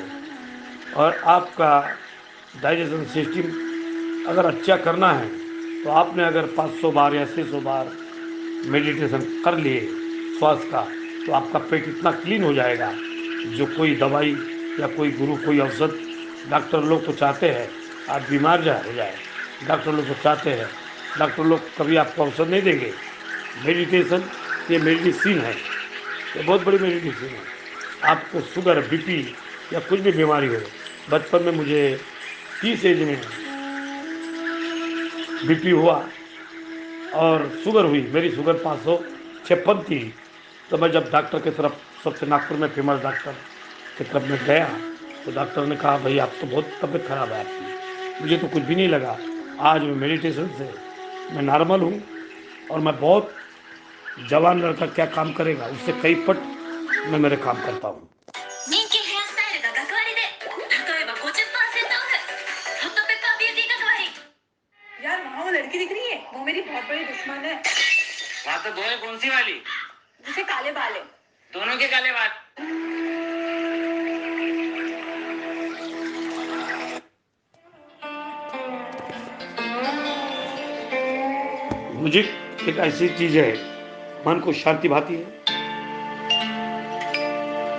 Speaker 1: और आपका डाइजेशन सिस्टम अगर अच्छा करना है तो आपने अगर 500 बार या 600 बार मेडिटेशन कर लिए श्वास का, तो आपका पेट इतना क्लीन हो जाएगा, जो कोई दवाई या कोई गुरु, कोई औषध, डॉक्टर लोग तो चाहते हैं आप बीमार हो जाए, डॉक्टर लोग तो चाहते हैं, डॉक्टर लोग कभी आपको औषध नहीं देंगे। मेडिटेशन ये मेडिसिन है, ये बहुत बड़ी मेडिटेशन है। आपको शुगर, बीपी या कुछ भी बीमारी हो, बचपन में मुझे 30 एज में बीपी हुआ और शुगर हुई, मेरी शुगर 556 थी। तो मैं जब डॉक्टर की तरफ, सबसे नागपुर में फेमस डॉक्टर की तरफ में गया, तो डॉक्टर ने कहा भाई आप तो बहुत तबीयत खराब है आपकी। मुझे तो कुछ भी नहीं लगा। आज मैं मेडिटेशन से मैं नॉर्मल हूँ, और मैं बहुत जवान लड़का क्या काम करेगा उससे कई पट मैं मेरे काम करता हूँ।
Speaker 3: 人気ヘアスタイルが学割で例えば50%オフホットペッパービューティー学割
Speaker 4: यार वहाँ वो लड़की दिख रही है, वो मेरी बहुत बड़ी दुश्मन है।
Speaker 5: वहाँ तो दो है, कौन सी वाली?
Speaker 4: जिसे काले बाल है।
Speaker 5: दोनों के काले बाल।
Speaker 1: म्यूजिक एक ऐसी चीज है, मन को शांति भाती है।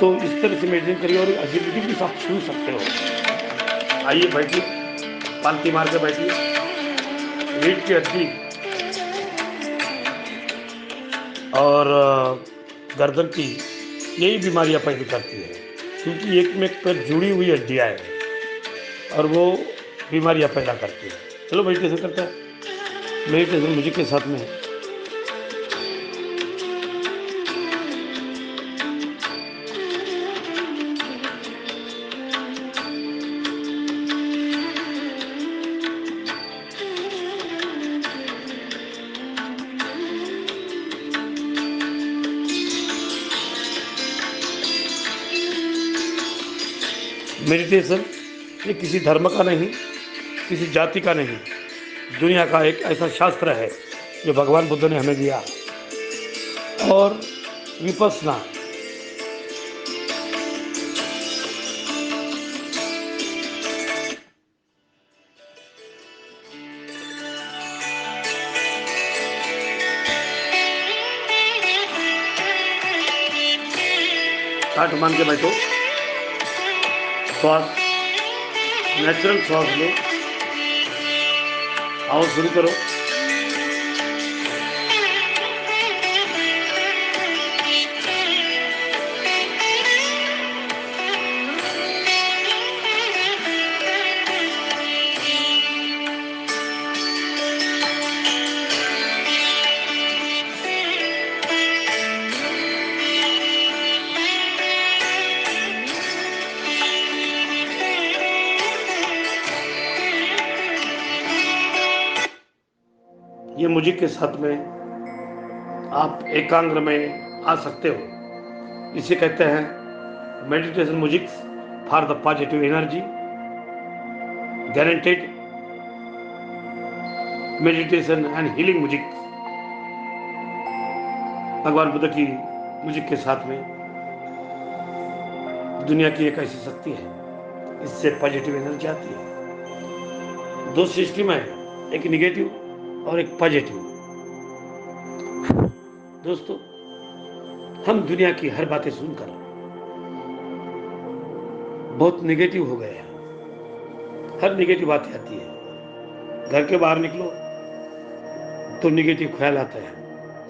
Speaker 1: तो इस तरह से मेडिटेशन करिए और एसिडिटी भी आप छू सकते हो। आइए बैठिए, पालती मार के बैठिए। रीढ़ की हड्डी और गर्दन की यही बीमारियां पैदा करती है, क्योंकि एक में एक पर जुड़ी हुई हड्डियां हैं और वो बीमारियां पैदा करती है। चलो मेडिटेशन करते हैं, मेडिटेशन म्यूजिक के साथ में। मेडिटेशन ये किसी धर्म का नहीं, किसी जाति का नहीं, दुनिया का एक ऐसा शास्त्र है जो भगवान बुद्ध ने हमें दिया। और विपस्सना काट मान के बैठो, श्वास नेचुरल श्वास लो, आओ शुरू करो। ये म्यूजिक के साथ में आप एकाग्र में आ सकते हो। इसे कहते हैं meditation music for the positive energy, guaranteed meditation and healing music. भगवान बुद्ध की म्यूजिक के साथ में दुनिया की एक ऐसी शक्ति है, इससे पॉजिटिव एनर्जी आती है। दो सिस्टम है, एक निगेटिव और एक पॉजिटिव। दोस्तों, हम दुनिया की हर बातें सुनकर बहुत नेगेटिव हो गए हैं। हर नेगेटिव बातें आती है। घर के बाहर निकलो तो नेगेटिव ख्याल आते हैं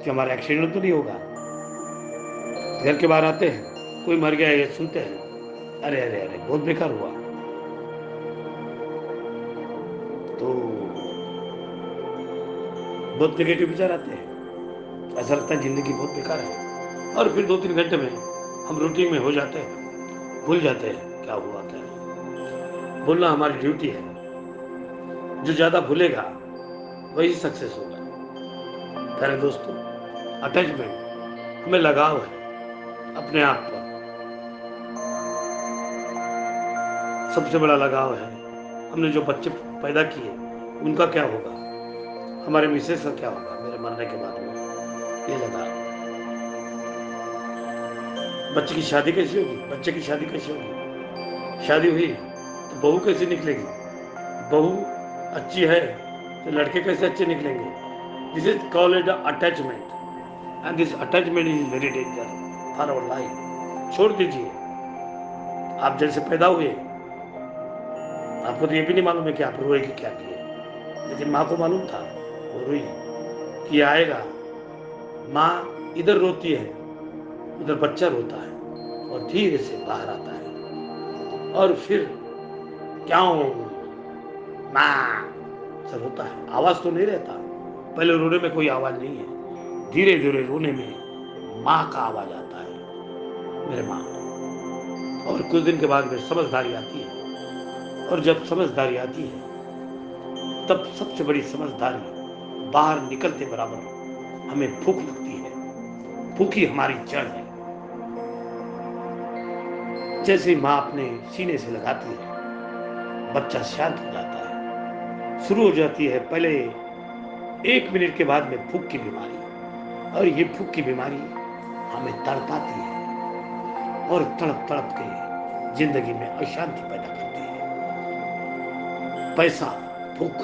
Speaker 1: कि हमारा एक्सीडेंट तो नहीं होगा। घर के बाहर आते हैं, कोई मर गया, ये सुनते हैं, अरे अरे अरे बहुत बेकार हुआ। तो बहुत नेगेटिव विचार आते हैं, ऐसा लगता है जिंदगी बहुत बेकार है। और फिर 2-3 घंटे में हम रूटीन में हो जाते हैं, भूल जाते हैं क्या हुआ था। बोलना हमारी ड्यूटी है। जो ज्यादा भूलेगा वही सक्सेस होगा। प्यारे दोस्तों, अटैचमेंट, हमें लगाव है अपने आप पर। सबसे बड़ा लगाव है, हमने जो बच्चे पैदा किए उनका क्या होगा, हमारे मिसेस का क्या होगा मेरे मरने के बाद में, ये लगाव। बच्चे की शादी कैसी होगी, बच्चे की शादी कैसी होगी, शादी हुई तो बहू कैसी निकलेगी, बहू अच्छी है तो लड़के कैसे अच्छे निकलेंगे। This is called attachment and this attachment is very danger for our life. छोड़ दीजिए, आप जैसे पैदा हुए आपको तो ये भी नहीं मालूम है कि आप रोए कि क्या किए, लेकिन माँ को मालूम था वो रोई कि ये आएगा। माँ इधर रोती है, उधर बच्चा रोता है और धीरे से बाहर आता है और फिर क्या माँ से रोता है। आवाज तो नहीं रहता, पहले रोने में कोई आवाज नहीं है, धीरे धीरे रोने में माँ का आवाज आता है, मेरे माँ। और कुछ दिन के बाद में समझदारी आती है, और जब समझदारी आती है तब सबसे बड़ी समझदारी बाहर निकलते बराबर हमें भूख लगती है। भूख ही हमारी जड़ है। जैसे माँ अपने सीने से लगाती है बच्चा शांत हो जाता है, शुरू हो जाती है पहले 1 मिनट के बाद में भूख की बीमारी, और ये भूख की बीमारी हमें तड़पाती है और तड़प तड़प के जिंदगी में अशांति पैदा करती है। पैसा, भूख,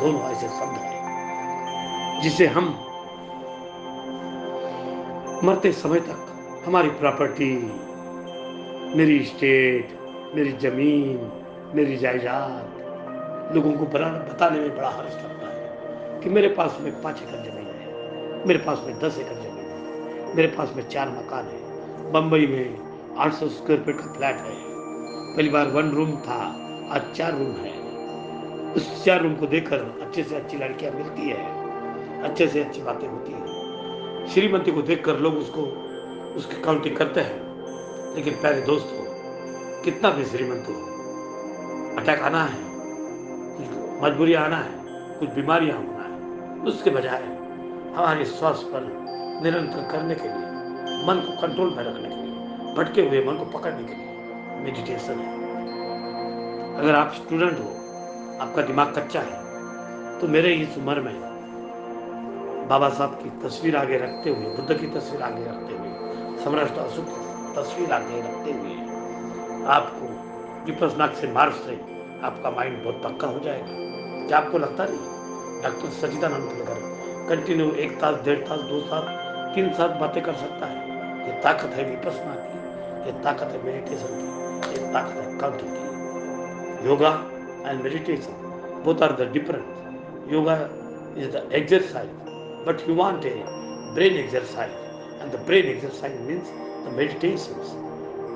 Speaker 1: दोनों ऐसे शब्द हैं जिसे हम मरते समय तक हमारी प्रॉपर्टी, मेरी स्टेट, मेरी जमीन, मेरी जायदाद लोगों को बताने में बड़ा हर्ष लगता है कि मेरे पास में 5 एकड़ जमीन है, मेरे पास में 10 एकड़ जमीन है, मेरे पास में 4 मकान है, बंबई में 800 स्क्वायर फीट का फ्लैट है, पहली बार 1 रूम था, आज 4 रूम है। उस 4 रूम को देखकर अच्छे से अच्छी लड़कियां मिलती है, अच्छे से अच्छी बातें होती है। श्रीमती को देखकर लोग उसकी काउंटिंग करते हैं, लेकिन प्यारे दोस्तों, कितना भी श्रीमंत हो, अटैक आना है, कुछ मजबूरी आना है, कुछ बीमारियां होना है, उसके बजाय हमारे स्वास्थ्य पर निरंतर करने के लिए, मन को कंट्रोल में रखने के लिए, भटके हुए मन को पकड़ने के लिए मेडिटेशन है। अगर आप स्टूडेंट हो, आपका दिमाग कच्चा है, तो मेरे इस उम्र में बाबा साहब की तस्वीर आगे रखते हुए, बुद्ध की तस्वीर आगे रखते हुए, सम्राट अशोक की तस्वीर आगे रखते हुए आपको विपश्यना से मार्ग से आपका माइंड बहुत पक्का हो जाएगा। क्या आपको लगता नहीं डॉक्टर सच्चिदानंद लेकर कंटिन्यू 1 तास, 1.5 तास, 2 तास, 3 तास बातें कर सकता है? ये ताकत है विपश्यना की, ये ताकत है मेडिटेशन की, ये ताकत है काउंटिंग की। Yoga and meditation both are the different. Yoga is the exercise, but you want a brain exercise, and the brain exercise means the meditations.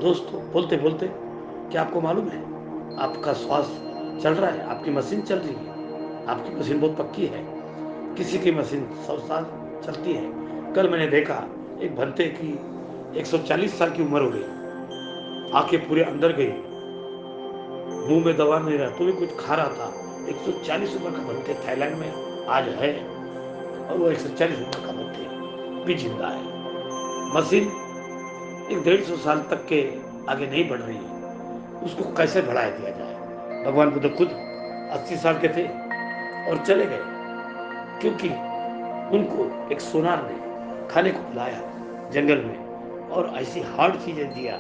Speaker 1: दोस्तों, बोलते बोलते क्या आपको मालूम है आपका श्वास चल रहा है, आपकी मशीन चल रही है, आपकी मशीन बहुत पक्की है। किसी की मशीन 100 साल चलती है। कल मैंने देखा एक भंते की 140 साल की उम्र हो गई, आंखें पूरे अंदर गई, मुंह में दवा नहीं रहा तो भी कुछ खा रहा था। 140 उम्र का बनते थाईलैंड में आज है, और वो 140 उम्र का बनते भी जिंदा है। मशीन 150 साल तक के आगे नहीं बढ़ रही है, उसको कैसे बढ़ाया दिया जाए। भगवान बुद्ध खुद 80 साल के थे और चले गए, क्योंकि उनको एक सोनार ने खाने को खिलाया जंगल में और ऐसी हार्ड चीजें दिया,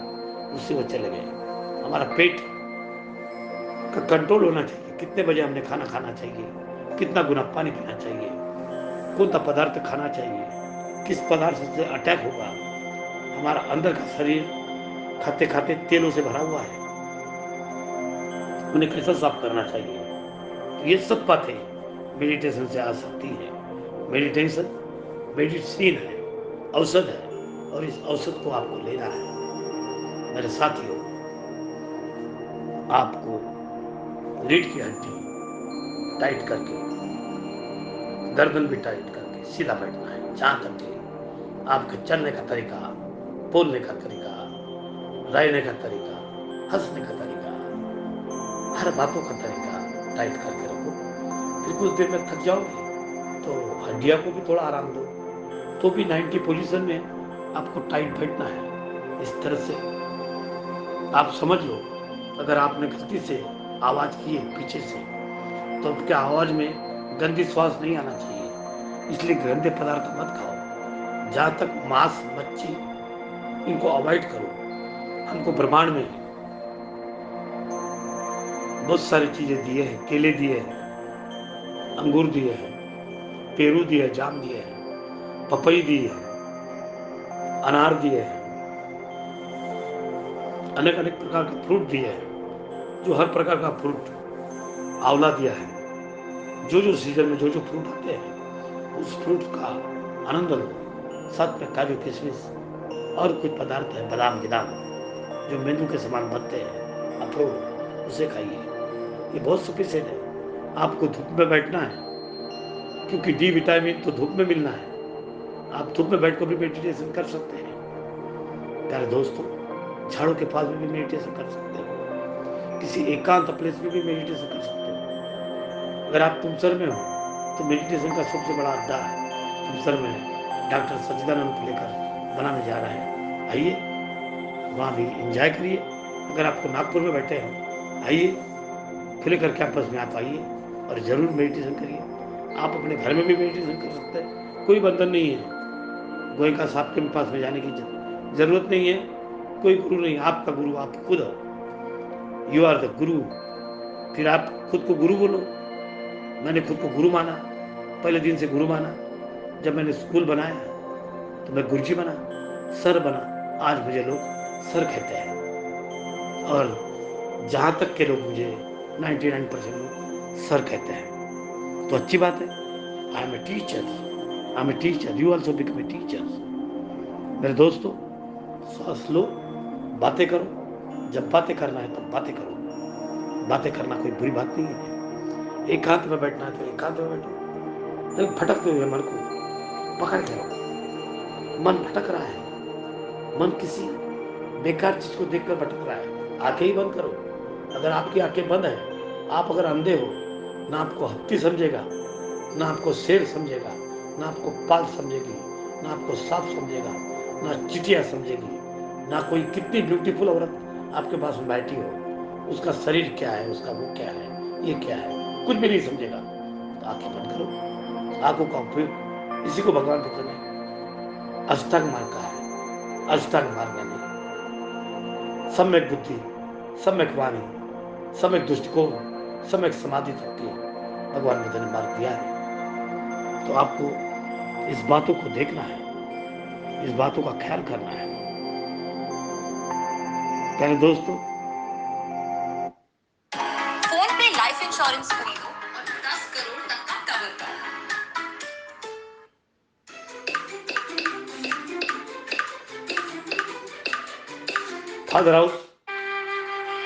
Speaker 1: उससे वो चले गए। हमारा पेट का कंट्रोल होना चाहिए, कितने बजे हमने खाना खाना चाहिए, कितना गुना पानी पीना चाहिए, कौन सा पदार्थ खाना चाहिए, किस पदार्थ से अटैक होगा। हमारा अंदर का शरीर खाते खाते तेलों से भरा हुआ है, उन्हें कैसे साफ करना चाहिए। तो ये सब बातें मेडिटेशन से आ सकती है। मेडिटेशन मेडिसिन है, औषध है, और इस औषध को आपको लेना है। मेरे साथियों, आपको रीढ़ की हड्डी टाइट करके, गर्दन भी टाइट करके सीधा बैठना है, जहां तक के आपके चलने का तरीका, बोलने का तरीका, रहने का तरीका, हंसने का तरीका, हर बातों का तरीका टाइट करके रखो। फिर कुछ देर में थक जाओगे तो हड्डियों को भी थोड़ा आराम दो, तो भी 90 पोजीशन में आपको टाइट बैठना है। इस तरह से आप समझ लो, अगर आपने गलती से आवाज़ की है पीछे से, तो आपके आवाज़ में गंदी श्वास नहीं आना चाहिए। इसलिए गंदे पदार्थ मत खाओ। जहाँ तक मांस, मच्छी, इनको अवॉइड करो। हमको ब्रह्मांड में बहुत सारी चीज़ें दिए हैं। केले दिए हैं, अंगूर दिए हैं, पेरू दिए हैं, जाम दिए हैं, पपई दिए है, अनार दिए हैं, अनेक अनेक प्रकार के फ्रूट दिए हैं। जो हर प्रकार का फ्रूट, आंवला दिया है। जो जो सीजन में जो जो फ्रूट आते हैं, उस फ्रूट का आनंद लो। साथ में काजू किशमिश और कुछ पदार्थ है, बादाम गिदाम, जो मेंदू के समान बनते हैं, अखरोट, उसे खाइए। ये बहुत सफिशिएंट है। आपको धूप में बैठना है, क्योंकि डी विटामिन तो धूप में मिलना है। आप धूप में बैठ कर भी मेडिटेशन कर सकते हैं। प्यारे दोस्तों, झाड़ों के पास में भी मेडिटेशन कर सकते हो। किसी एकांत प्लेस में भी मेडिटेशन कर सकते हो। अगर आप तुमसर में हो, तो मेडिटेशन का सबसे बड़ा अड्डा है तुमसर में, डॉक्टर सच्चिदानंद को लेकर बनाने जा रहे हैं। आइए, वहाँ भी एंजॉय करिए। अगर आपको नागपुर में बैठे हो, आइए, खुलेकर कैंपस में आप आइए और ज़रूर मेडिटेशन करिए। आप अपने घर में भी मेडिटेशन कर सकते हैं, कोई बंधन नहीं है। गोयका साहब के पास में जाने की जरूरत नहीं है। कोई गुरु नहीं, आपका गुरु आप खुद हो। यू आर द गुरु। फिर आप खुद को गुरु बोलो। मैंने खुद को गुरु माना, पहले दिन से गुरु माना। जब मैंने स्कूल बनाया तो मैं गुरुजी बना, सर बना। आज मुझे लोग सर कहते हैं। और जहाँ तक के लोग मुझे 99% लोग सर कहते हैं, तो अच्छी बात है। I am a teacher, I am a teacher, you also become a teacher. मेरे दोस्तों, सांस लो, बातें करो। जब बातें करना है तब बातें करो। बातें करना कोई बुरी बात नहीं है। एकांत में बैठना है तो एकांत में बैठो। लेकिन भटकते हुए मन को पकड़ के रखो। मन भटक रहा है, मन किसी बेकार चीज को देखकर भटक रहा है। आंखें ही बंद करो। अगर आपकी आंखें बंद है, आप अगर अंधे हो, ना आपको हत्ती समझेगा, ना आपको शेर समझेगा, ना आपको पाल समझेगी, ना आपको सांप समझेगा, ना चिटिया समझेगी, ना कोई कितनी ब्यूटीफुल औरत आपके पास में बैठी हो, उसका शरीर क्या है, उसका वो क्या है, ये क्या है, कुछ भी नहीं समझेगा। तो आंखें बंद करो। आंखों का उपयोग इसी को भगवान बुद्ध ने अष्टांग मार्ग कहा है। अष्टांग मार्ग यानी सम्यक बुद्धि, सम्यक वाणी, सम्यक दृष्टिकोण, सम्यक समाधि तक के भगवान बुद्ध ने मार्ग दिया है। तो आपको इस बातों को देखना है, इस बातों का ख्याल करना है। प्यारे दोस्तों,
Speaker 3: फोन पे लाइफ इंश्योरेंस खरीदो और 10 करोड़ तक का कवर पाओ।
Speaker 1: फादर हाउस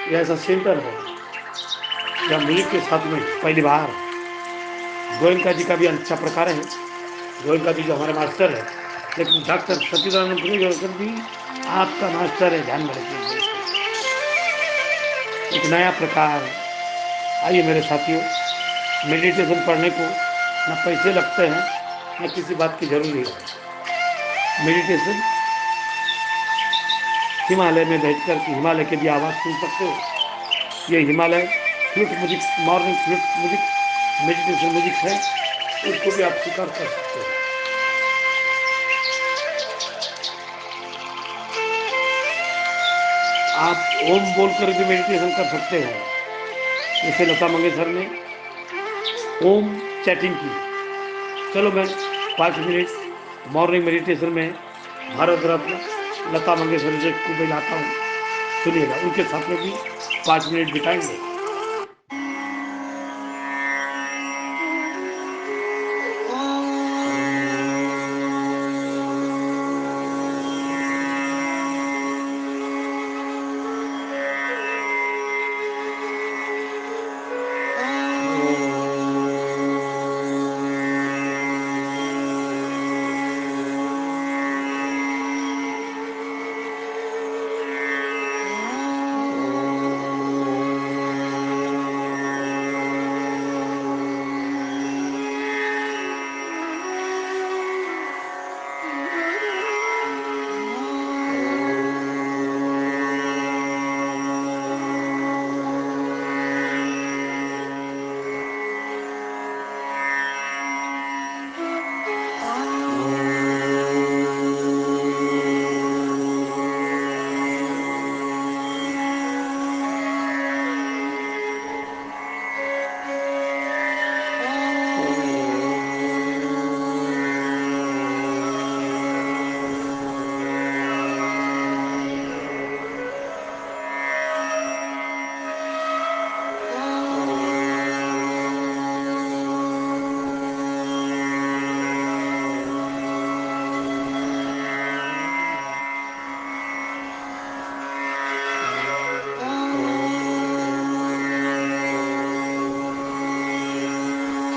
Speaker 1: ये ऐसा सेंटर है जहाँ म्यूजिक के साथ में पहली बार गोयनका जी का भी अच्छा प्रकार है। गोयनका जी जो हमारे मास्टर है, लेकिन डॉक्टर सच्चिदानंद गोयनकर भी आपका मास्टर है, ध्यान में रखिए। एक नया प्रकार। आइए मेरे साथियों, मेडिटेशन पढ़ने को ना पैसे लगते हैं, ना किसी बात की जरूरी है। मेडिटेशन हिमालय में बैठकर के हिमालय की भी आवाज़ सुन सकते हो। ये Himalaya flute music, morning flute music, meditation music है, उसको भी आप स्वीकार कर सकते हो। आप ओम बोलकर भी मेडिटेशन कर सकते हैं। जैसे लता मंगेशकर ने ओम चैटिंग की। चलो मैं 5 मिनट मॉर्निंग मेडिटेशन में भारत रत्न लता मंगेशकर जी को बजाता हूँ, सुनिएगा। उनके साथ में भी 5 मिनट बिताएंगे।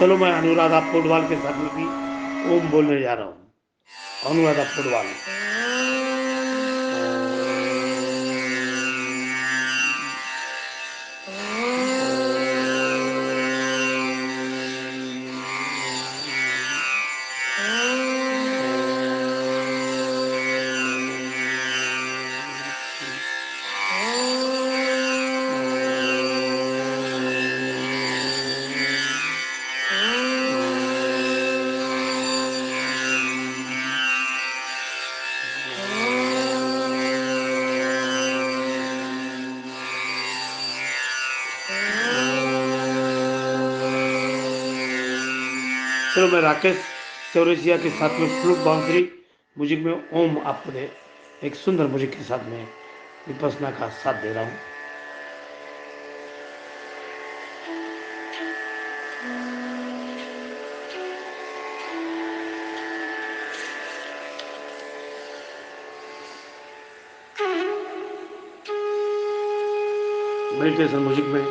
Speaker 1: चलो मैं अनुराधा पौडवाल के साथ में भी ओम बोलने जा रहा हूँ। अनुराधा पौडवाल। चलो मैं राकेश चौरसिया के साथ में फ्लूट बांसुरी म्यूजिक में ओम आपको दे एक सुंदर म्यूजिक के साथ में विपसना का साथ दे रहा हूँ। मेडिटेशन म्यूजिक में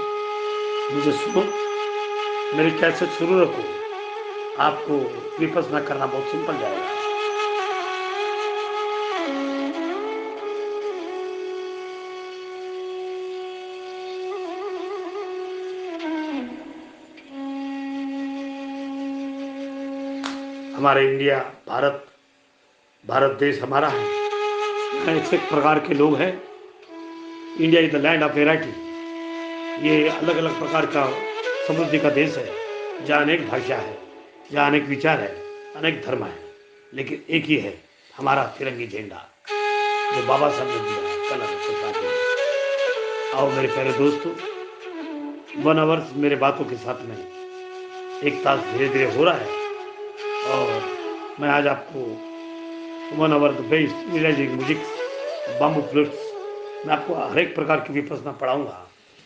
Speaker 1: मुझे सुनो, मेरी कैसेट शुरू रखो, आपको विपसना करना बहुत सिंपल जाएगा। हमारे इंडिया भारत देश हमारा है, एक एक प्रकार के लोग हैं। India is the land of variety. ये अलग अलग प्रकार का समृद्धि का देश है, जहाँ अनेक भाषा है, जहाँ अनेक विचार है, अनेक धर्म है, लेकिन एक ही है हमारा तिरंगी झंडा जो बाबा साहब ने दिया है कलर के साथ में। आओ मेरे प्यारे दोस्तों, 1 आवर्स मेरे बातों के साथ में 1 तास धीरे धीरे हो रहा है, और मैं आज आपको 1 hour the best realising music bamboo flutes मैं आपको हर एक प्रकार की विपसना पढ़ाऊंगा,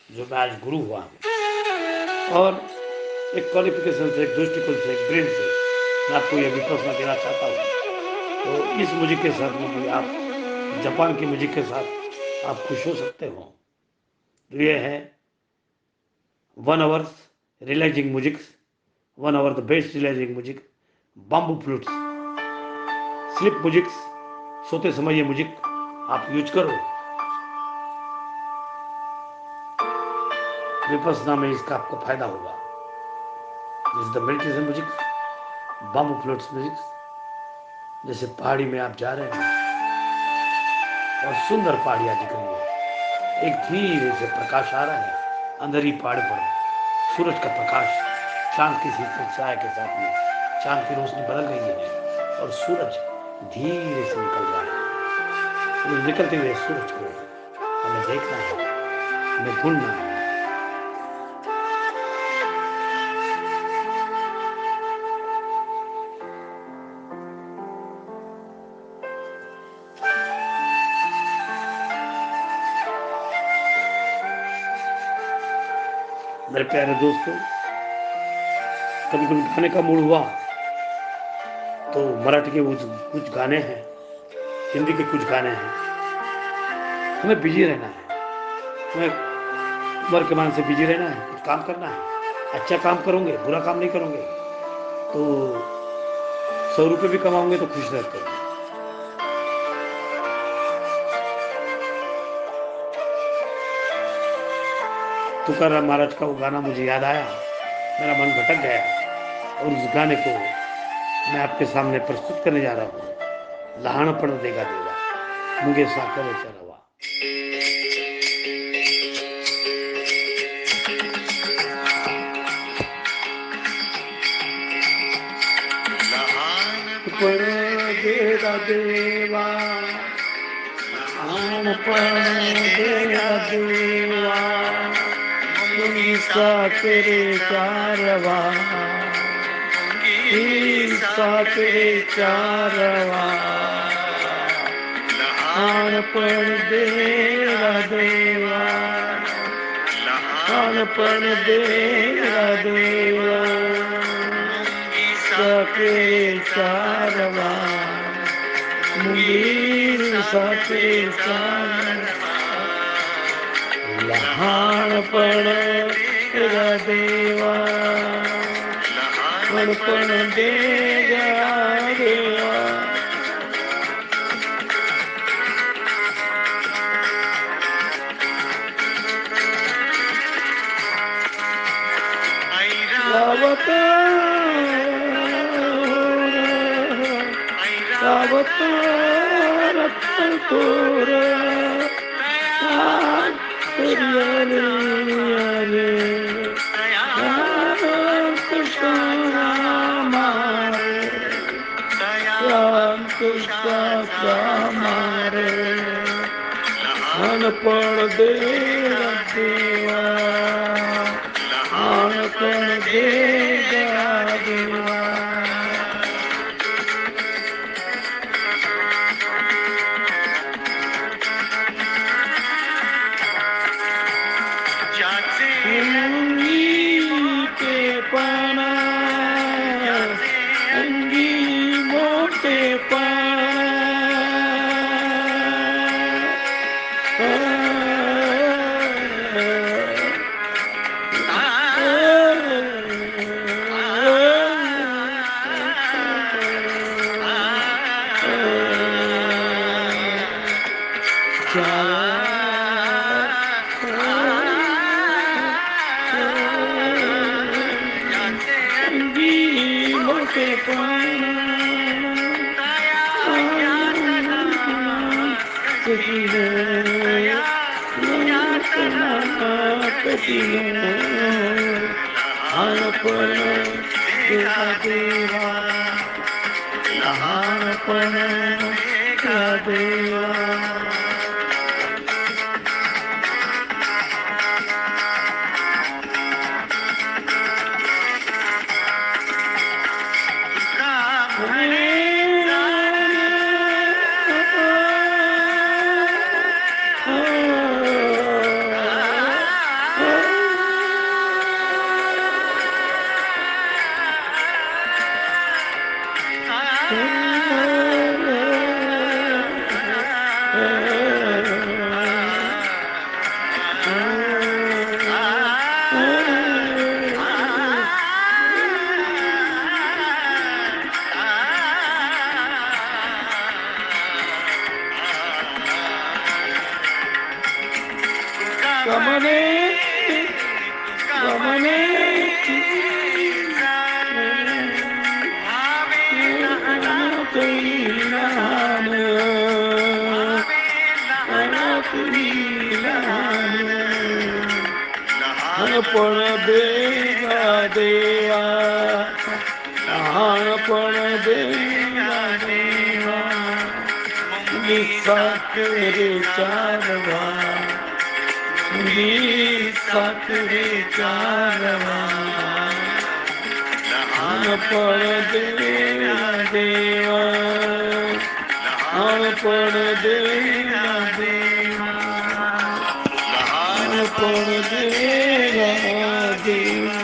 Speaker 1: जो मैं आज गुरु हुआ हूँ। और एक क्वालिफिकेशन से, एक दृष्टिकोण से, एक ब्रेन से मैं आपको यह विपसना देना चाहता हूँ। तो इस म्यूजिक के साथ में भी आप जापान की म्यूजिक के साथ आप खुश हो सकते हो। तो ये है 1 hours realising music, 1 hour the best realising music bamboo flutes sleep music. सोते समय ये म्यूजिक आप यूज करो, विपसना में इसका आपको फायदा होगा। This the meditation music bamboo flutes music. जैसे पहाड़ी में आप जा रहे हैं और सुंदर पहाड़ियां दिख रही है, एक धीरे से प्रकाश आ रहा है अंदर ही पहाड़ पर, सूरज का प्रकाश चांद की शीतल छाया के साथ में चांद की रोशनी बदल गई है और सूरज धीरे से निकल रहा है। तो निकलते हुए सूरज को हमें देखना है, हमें ढूंढना है। मेरे प्यारे दोस्तों, कभी कभी गाने का मूड हुआ तो मराठी के कुछ गाने हैं, हिंदी के कुछ गाने हैं। हमें बिजी रहना है, हमें वर्तमान से बिजी रहना है, कुछ काम करना है। अच्छा काम करोगे, बुरा काम नहीं करोगे तो 100 रुपये भी कमाओगे तो खुश रहते हो। तुकाराम महाराज का वो गाना मुझे याद आया, मेरा मन भटक गया और उस गाने को मैं आपके सामने प्रस्तुत करने जा रहा हूँ। लहानपण देगा देवा मुझे साकर चरवा। लहानपण देगा देवा, लहानपण देगा देवा, साकरे चारवा, साकरे चारवा, लहानपण देगा देवा, लहानपण देगा देवा, साकरे चारवा, मुंगीर साकरे चारवा, लहानपण देगा देवा, अणपण देगा देवा सावत सावत रत्न तोर आले कृष्ण मारे राम कृष्ण मारे अनपण देगा देवा अनपण देगा देवा के पाना अंगी मोटे अनपण देगा देवा लहानपण देगा देवा गमने गमने अनपण देगा देवा अनपण देगा देवा साखरे चारवा साखरे चारवा अनपण देगा देवा अनपण देगा देवा अनपण देगा देवा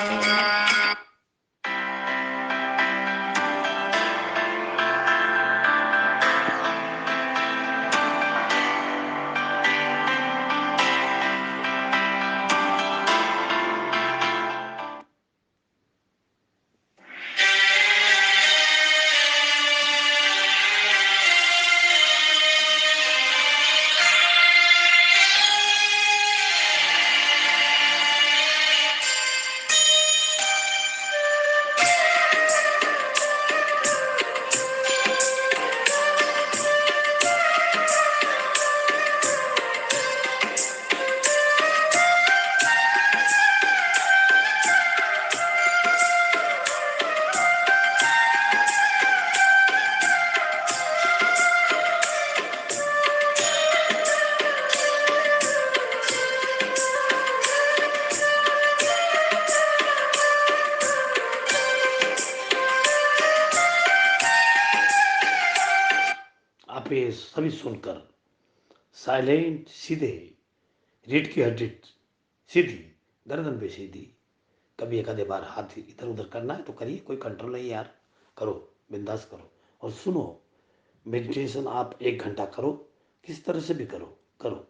Speaker 1: आप ये सभी सुनकर साइलेंट सीधे रीढ़ की हड्डी सीधी गर्दन पे सीधी कभी एक आधे बार हाथ इधर उधर करना है तो करिए, कोई कंट्रोल नहीं यार, करो बिंदास करो और सुनो। मेडिटेशन आप 1 घंटा करो, किस तरह से भी करो करो।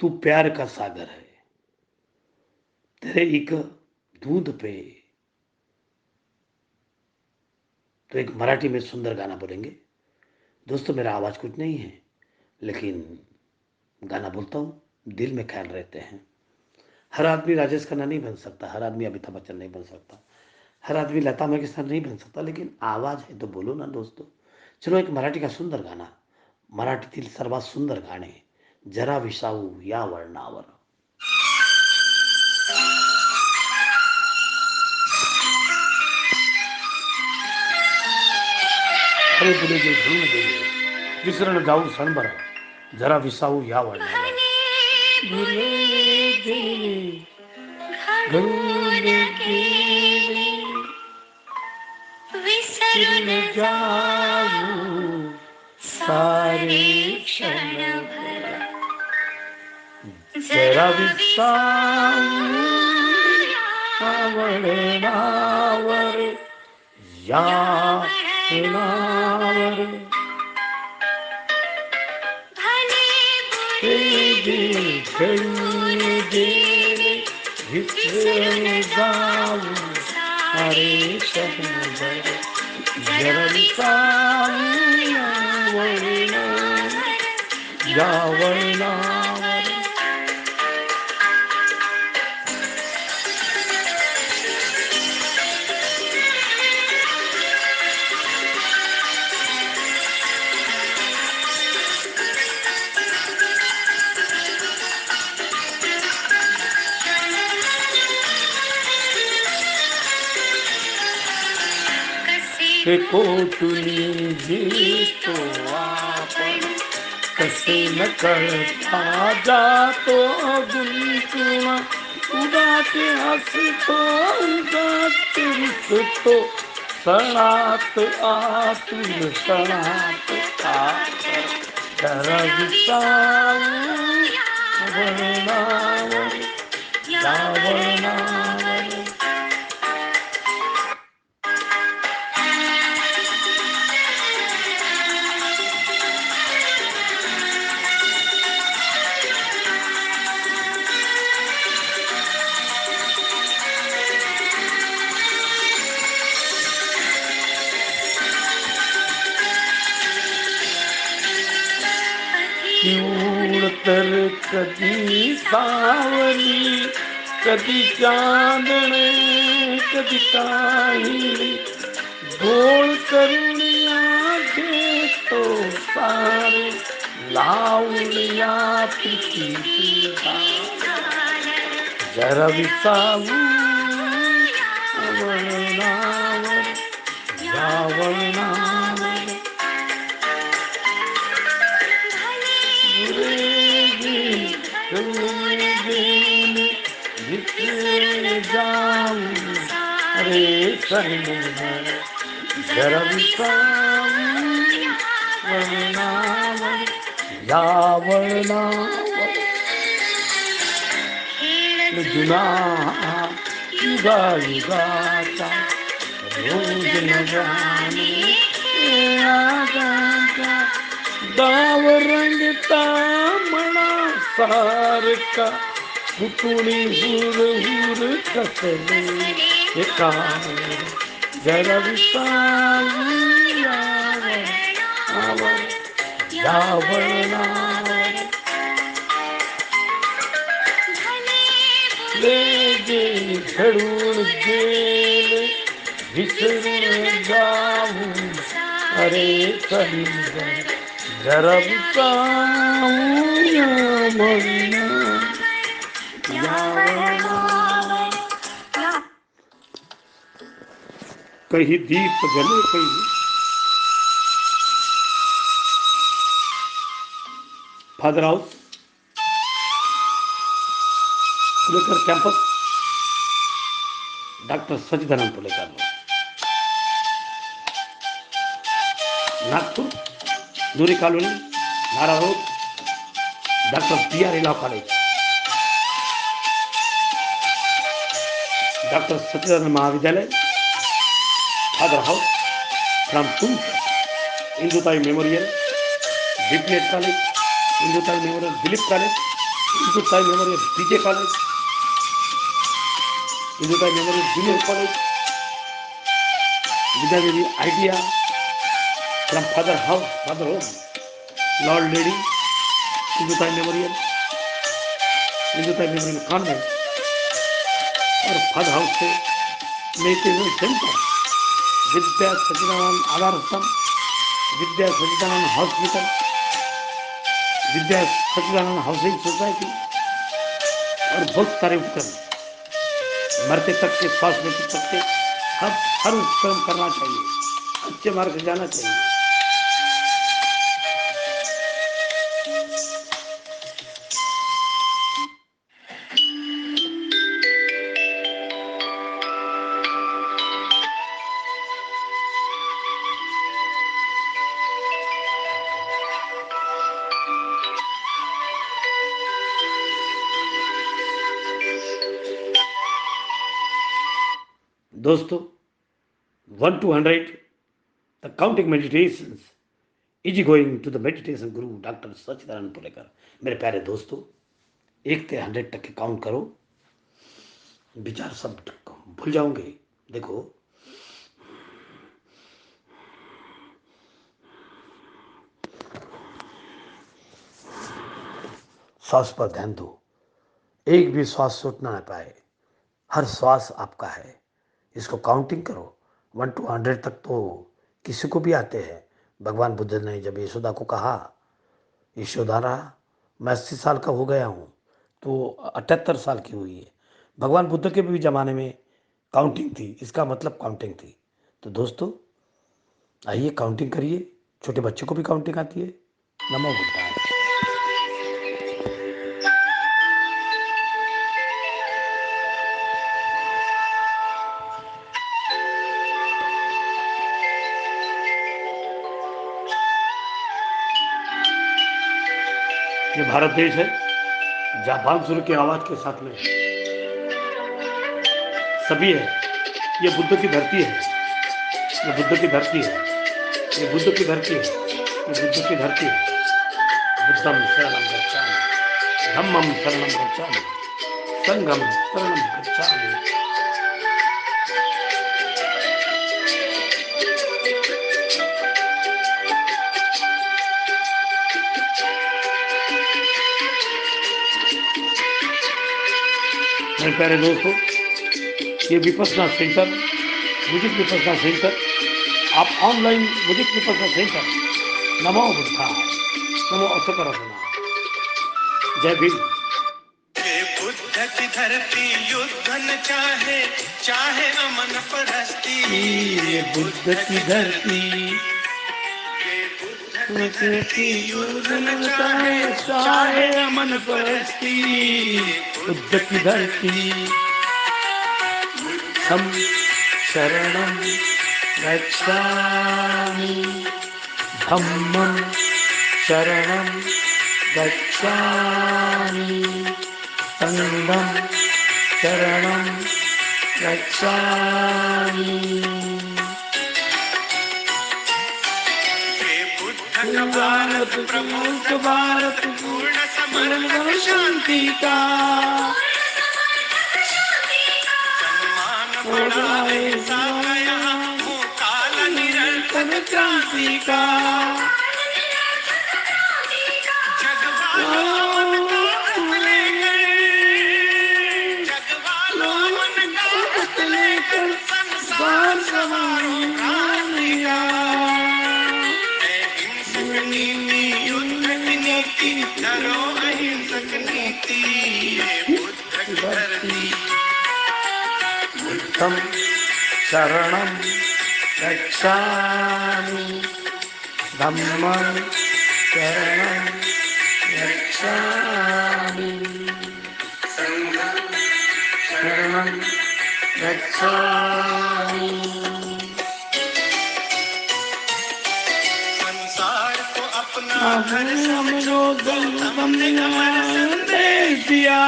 Speaker 1: तू प्यार का सागर है, तेरे एक दूध पे। तो एक मराठी में सुंदर गाना बोलेंगे दोस्तों। मेरा आवाज कुछ नहीं है, लेकिन गाना बोलता हूँ, दिल में ख्याल रहते हैं। हर आदमी राजेश खन्ना नहीं बन सकता, हर आदमी अमिताभ बच्चन नहीं बन सकता, हर आदमी लता मंगेशकर नहीं बन सकता, लेकिन आवाज है तो बोलो ना दोस्तों। चलो एक मराठी का सुंदर गाना, मराठीतील सर्वात सुंदर गाणे, जरा विसावू या वळणावर. अरे तुले जे घेऊन गेले, विसरण जाऊ सणभर, जरा विसावू या वळणावर. तुले जे घेऊन गेले, विसरून जाऊ सारे क्षण, जरा विसावू वळणावर या वळणावर. ते घेऊन गेले, विसरून जाऊ सारे क्षणभर, जरा विसावू या वळणावर. हे कोठुनी जीतो आपण, कसे न कळता जातो गुंतून, उगाच हसतो उगाच रुसतो, सणात आतून सणात आत, जरा विसावू वळणावर या वळणावर. क्यूळ तर कधी सावली, कधी चांदणे कधी काहिली, गोळ करून या घेतो सारे, लावून या पृथ्वीला, जरा विसावू वळणावर या वळणावर. विसरून जाऊ अरे क्षणभर, जरा विसावू वळणावर या वळणावर. जुना युगायुगाचा रोज नव्याने आगाचा, डाव रंगता मनासारखा, कुटुणी हुर हुर कसले एकावर, जरा विसावू या वळणावर. जे घडून गेले, विसरून जाऊ अरे क्षणभर, जरा विसावू या वळणावर या वळणावर. कहीं दीप जले, कहीं father house, Pulekar campus, doctor Sachchidanand Pulekar, Nagpur दूरी colony, Nara road, doctor BR law college, doctor Sachchidanand Mahavidyalaya, father house from Tumsar, Indutai memorial, DPH college, Indutai memorial, Dilip college, Institute Time Memorial PJ College, Institute Time Memorial Junior College, Vidya Devi Idea, from Father House, Father Home, Lord Lady, Institute Time Memorial, Institute Time Memorial Convent, और father house से meditation centre, विद्या सचिदानंद आधार स्तंभ, विद्या Sachidanand hospital, विद्या Sachidanand housing society और बहुत सारे उपक्रम मरते तक के श्वास लेते तक के हर उपक्रम करना चाहिए, अच्छे मार्ग से जाना चाहिए। दोस्तों 1 to 100 the counting meditations easy going to the meditation guru doctor Sachidanand Pulekar. मेरे प्यारे दोस्तों 1 से 100 तक के काउंट करो, विचार सब भूल जाओगे। देखो श्वास पर ध्यान दो, एक भी श्वास छूटना ना पाए, हर श्वास आपका है। इसको काउंटिंग करो 1 to 100 तक तो किसी को भी आते हैं। भगवान बुद्ध ने जब यशोदा को कहा, यशोदा मैं 80 साल का हो गया हूँ, तो 78 साल की हुई है। भगवान बुद्ध के भी ज़माने में काउंटिंग थी, इसका मतलब काउंटिंग थी। तो दोस्तों आइए काउंटिंग करिए, छोटे बच्चों को भी काउंटिंग आती है। नमो बुद्धाय। ये भारत देश है, जापान सुर की आवाज के साथ में सभी है। ये बुद्ध की धरती है, ये बुद्ध की धरती है, ये बुद्ध की धरती है, ये बुद्ध की धरती है। बुद्धम शरणम गच्छामि, धम्मम शरणम गच्छामि, संघम शरणम गच्छामि। मेरे प्यारे दोस्तों, ये Vipassana centre, music Vipassana centre, आप ऑनलाइन म्यूजिक विपस्सना सेंटर, नमो बुद्धाय, नमो असकरसना। जय भीम।
Speaker 6: ये बुद्ध की धरती युद्ध न चाहे, चाहे अमन परस्ती।
Speaker 1: ये बुद्ध की धरती
Speaker 6: युद्ध न चाहे,
Speaker 1: चाहे अमन परस्ती। बुद्ध की धरती हम शरणम गच्छामि, धम्मं शरणं गच्छामि, संघं शरणं गच्छामि।
Speaker 6: भारत प्रमुख भारत पूर्ण समर्पण शांति का सम्मान बढ़ाए साका यहाँ मुँह काला निरंतर क्रांति का। जगवालों का हक लेकर, जगवालों का हक लेकर संसार सवारों प्राण लिया। करो अहिंसक नीति, ये बुद्ध की धरती।
Speaker 1: बुद्धं शरणं गच्छामि, धम्मं शरणं गच्छामि, संघं शरणं गच्छामि।
Speaker 6: घर समझो गौतम ने संदेश दिया,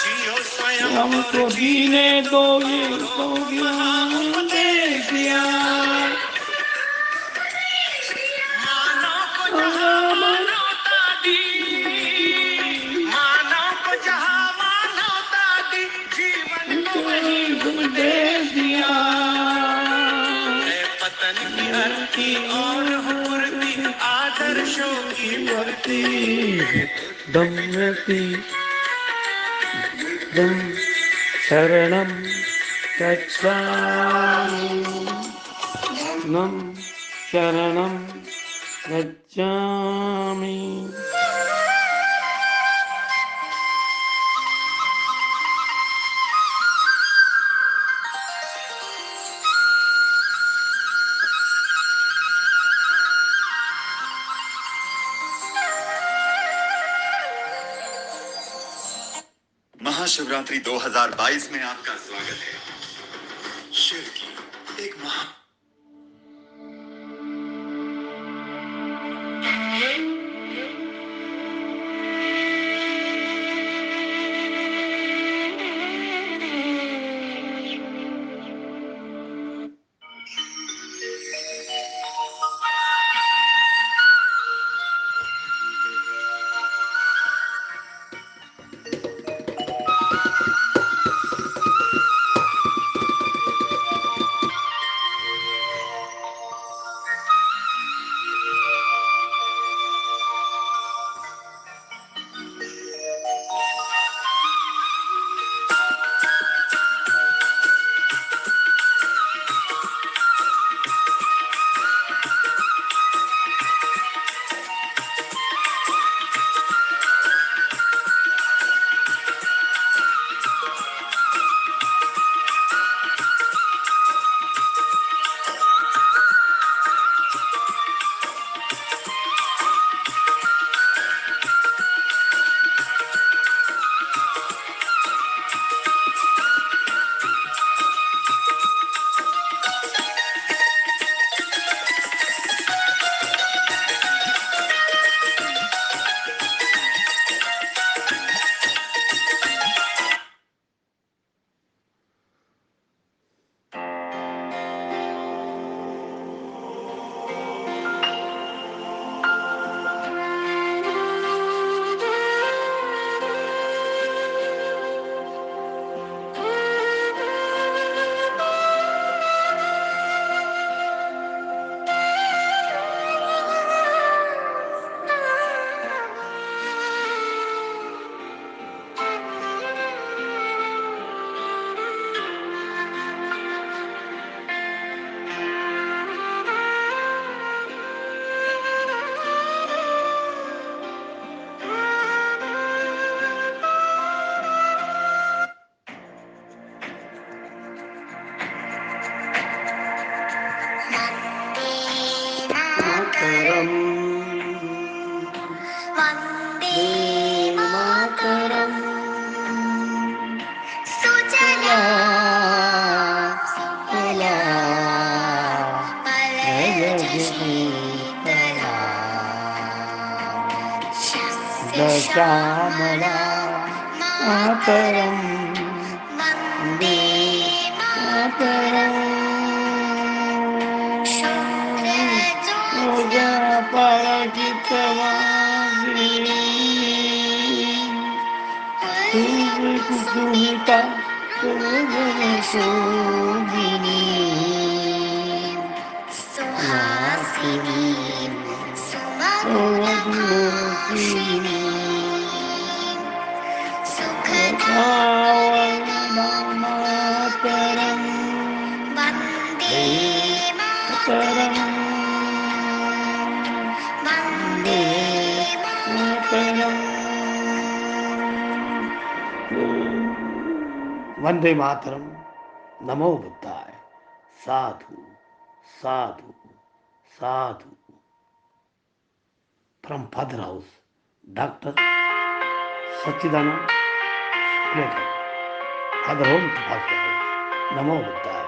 Speaker 6: जियो स्वयं
Speaker 1: हमको जीने दो, ये तो ज्ञान दे दिया।
Speaker 6: मानो को जहाँ मानो वतन की धरती और हो पूर्ति आदर्शों की मूर्ति
Speaker 1: दम्यति दम शरणं गच्छामि नम शरणं गच्छामि।
Speaker 7: महाशिवरात्रि 2022 में आपका स्वागत है। शिव की एक महा
Speaker 1: मातरम वंदे मातरम सुजला सुफला मलयज शीतला श्यामला मातरम वंदे मातरम पराजितवासिनी कुसुमिता शोभिनी सुहासिनी सुमधुरसिनी सुखदावरमातरं वन्दे मातरं वन्दे मातरं वंदे मातरम। नमो बुद्धाय। साधु साधु साधु। From father house, doctor Sachchidanand Pulekar, father home to father house. नमो बुद्धाय।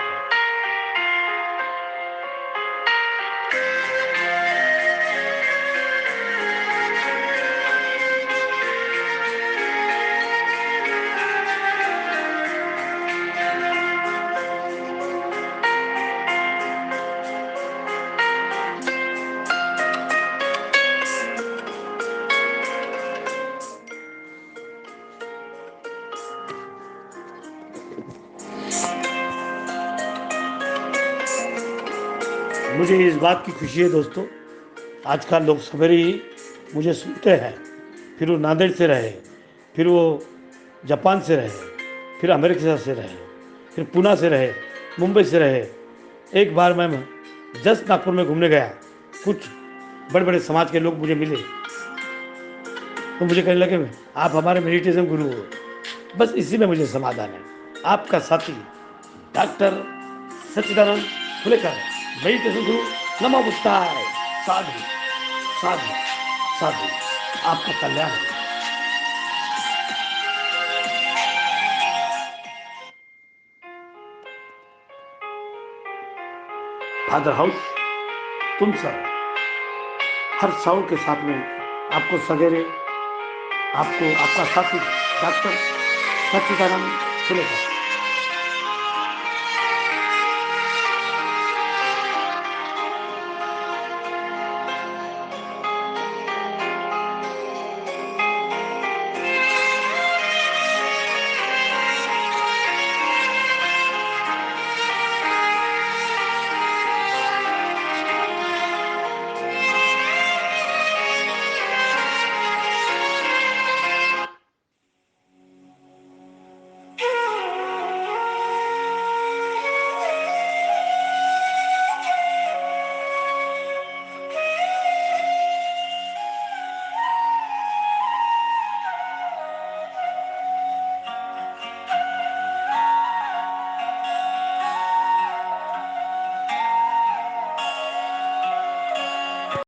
Speaker 1: मुझे इस बात की खुशी है दोस्तों, आजकल लोग सवेरे ही मुझे सुनते हैं, फिर वो नांदेड़ से रहे, फिर वो जापान से रहे, फिर अमेरिका से रहे, फिर पूना से रहे, मुंबई से रहे। एक बार मैं जस्ट नागपुर में घूमने गया, कुछ बड़े बड़े समाज के लोग मुझे मिले, तो मुझे कहने लगे आप हमारे मेडिटेशन गुरु हो। बस इसी में मुझे समाधान है। आपका साथी डॉक्टर सच्चिदानंद फुलेकर, मेडिटेशन गुरु, नमो बुद्धाय। साधु साधु साधु, आपका कल्याण हो। फादर हाउस तुमसर हर साउंड के साथ में आपको सवेरे आपको आपका साथी डॉक्टर सच्चिदानंद फुलेकर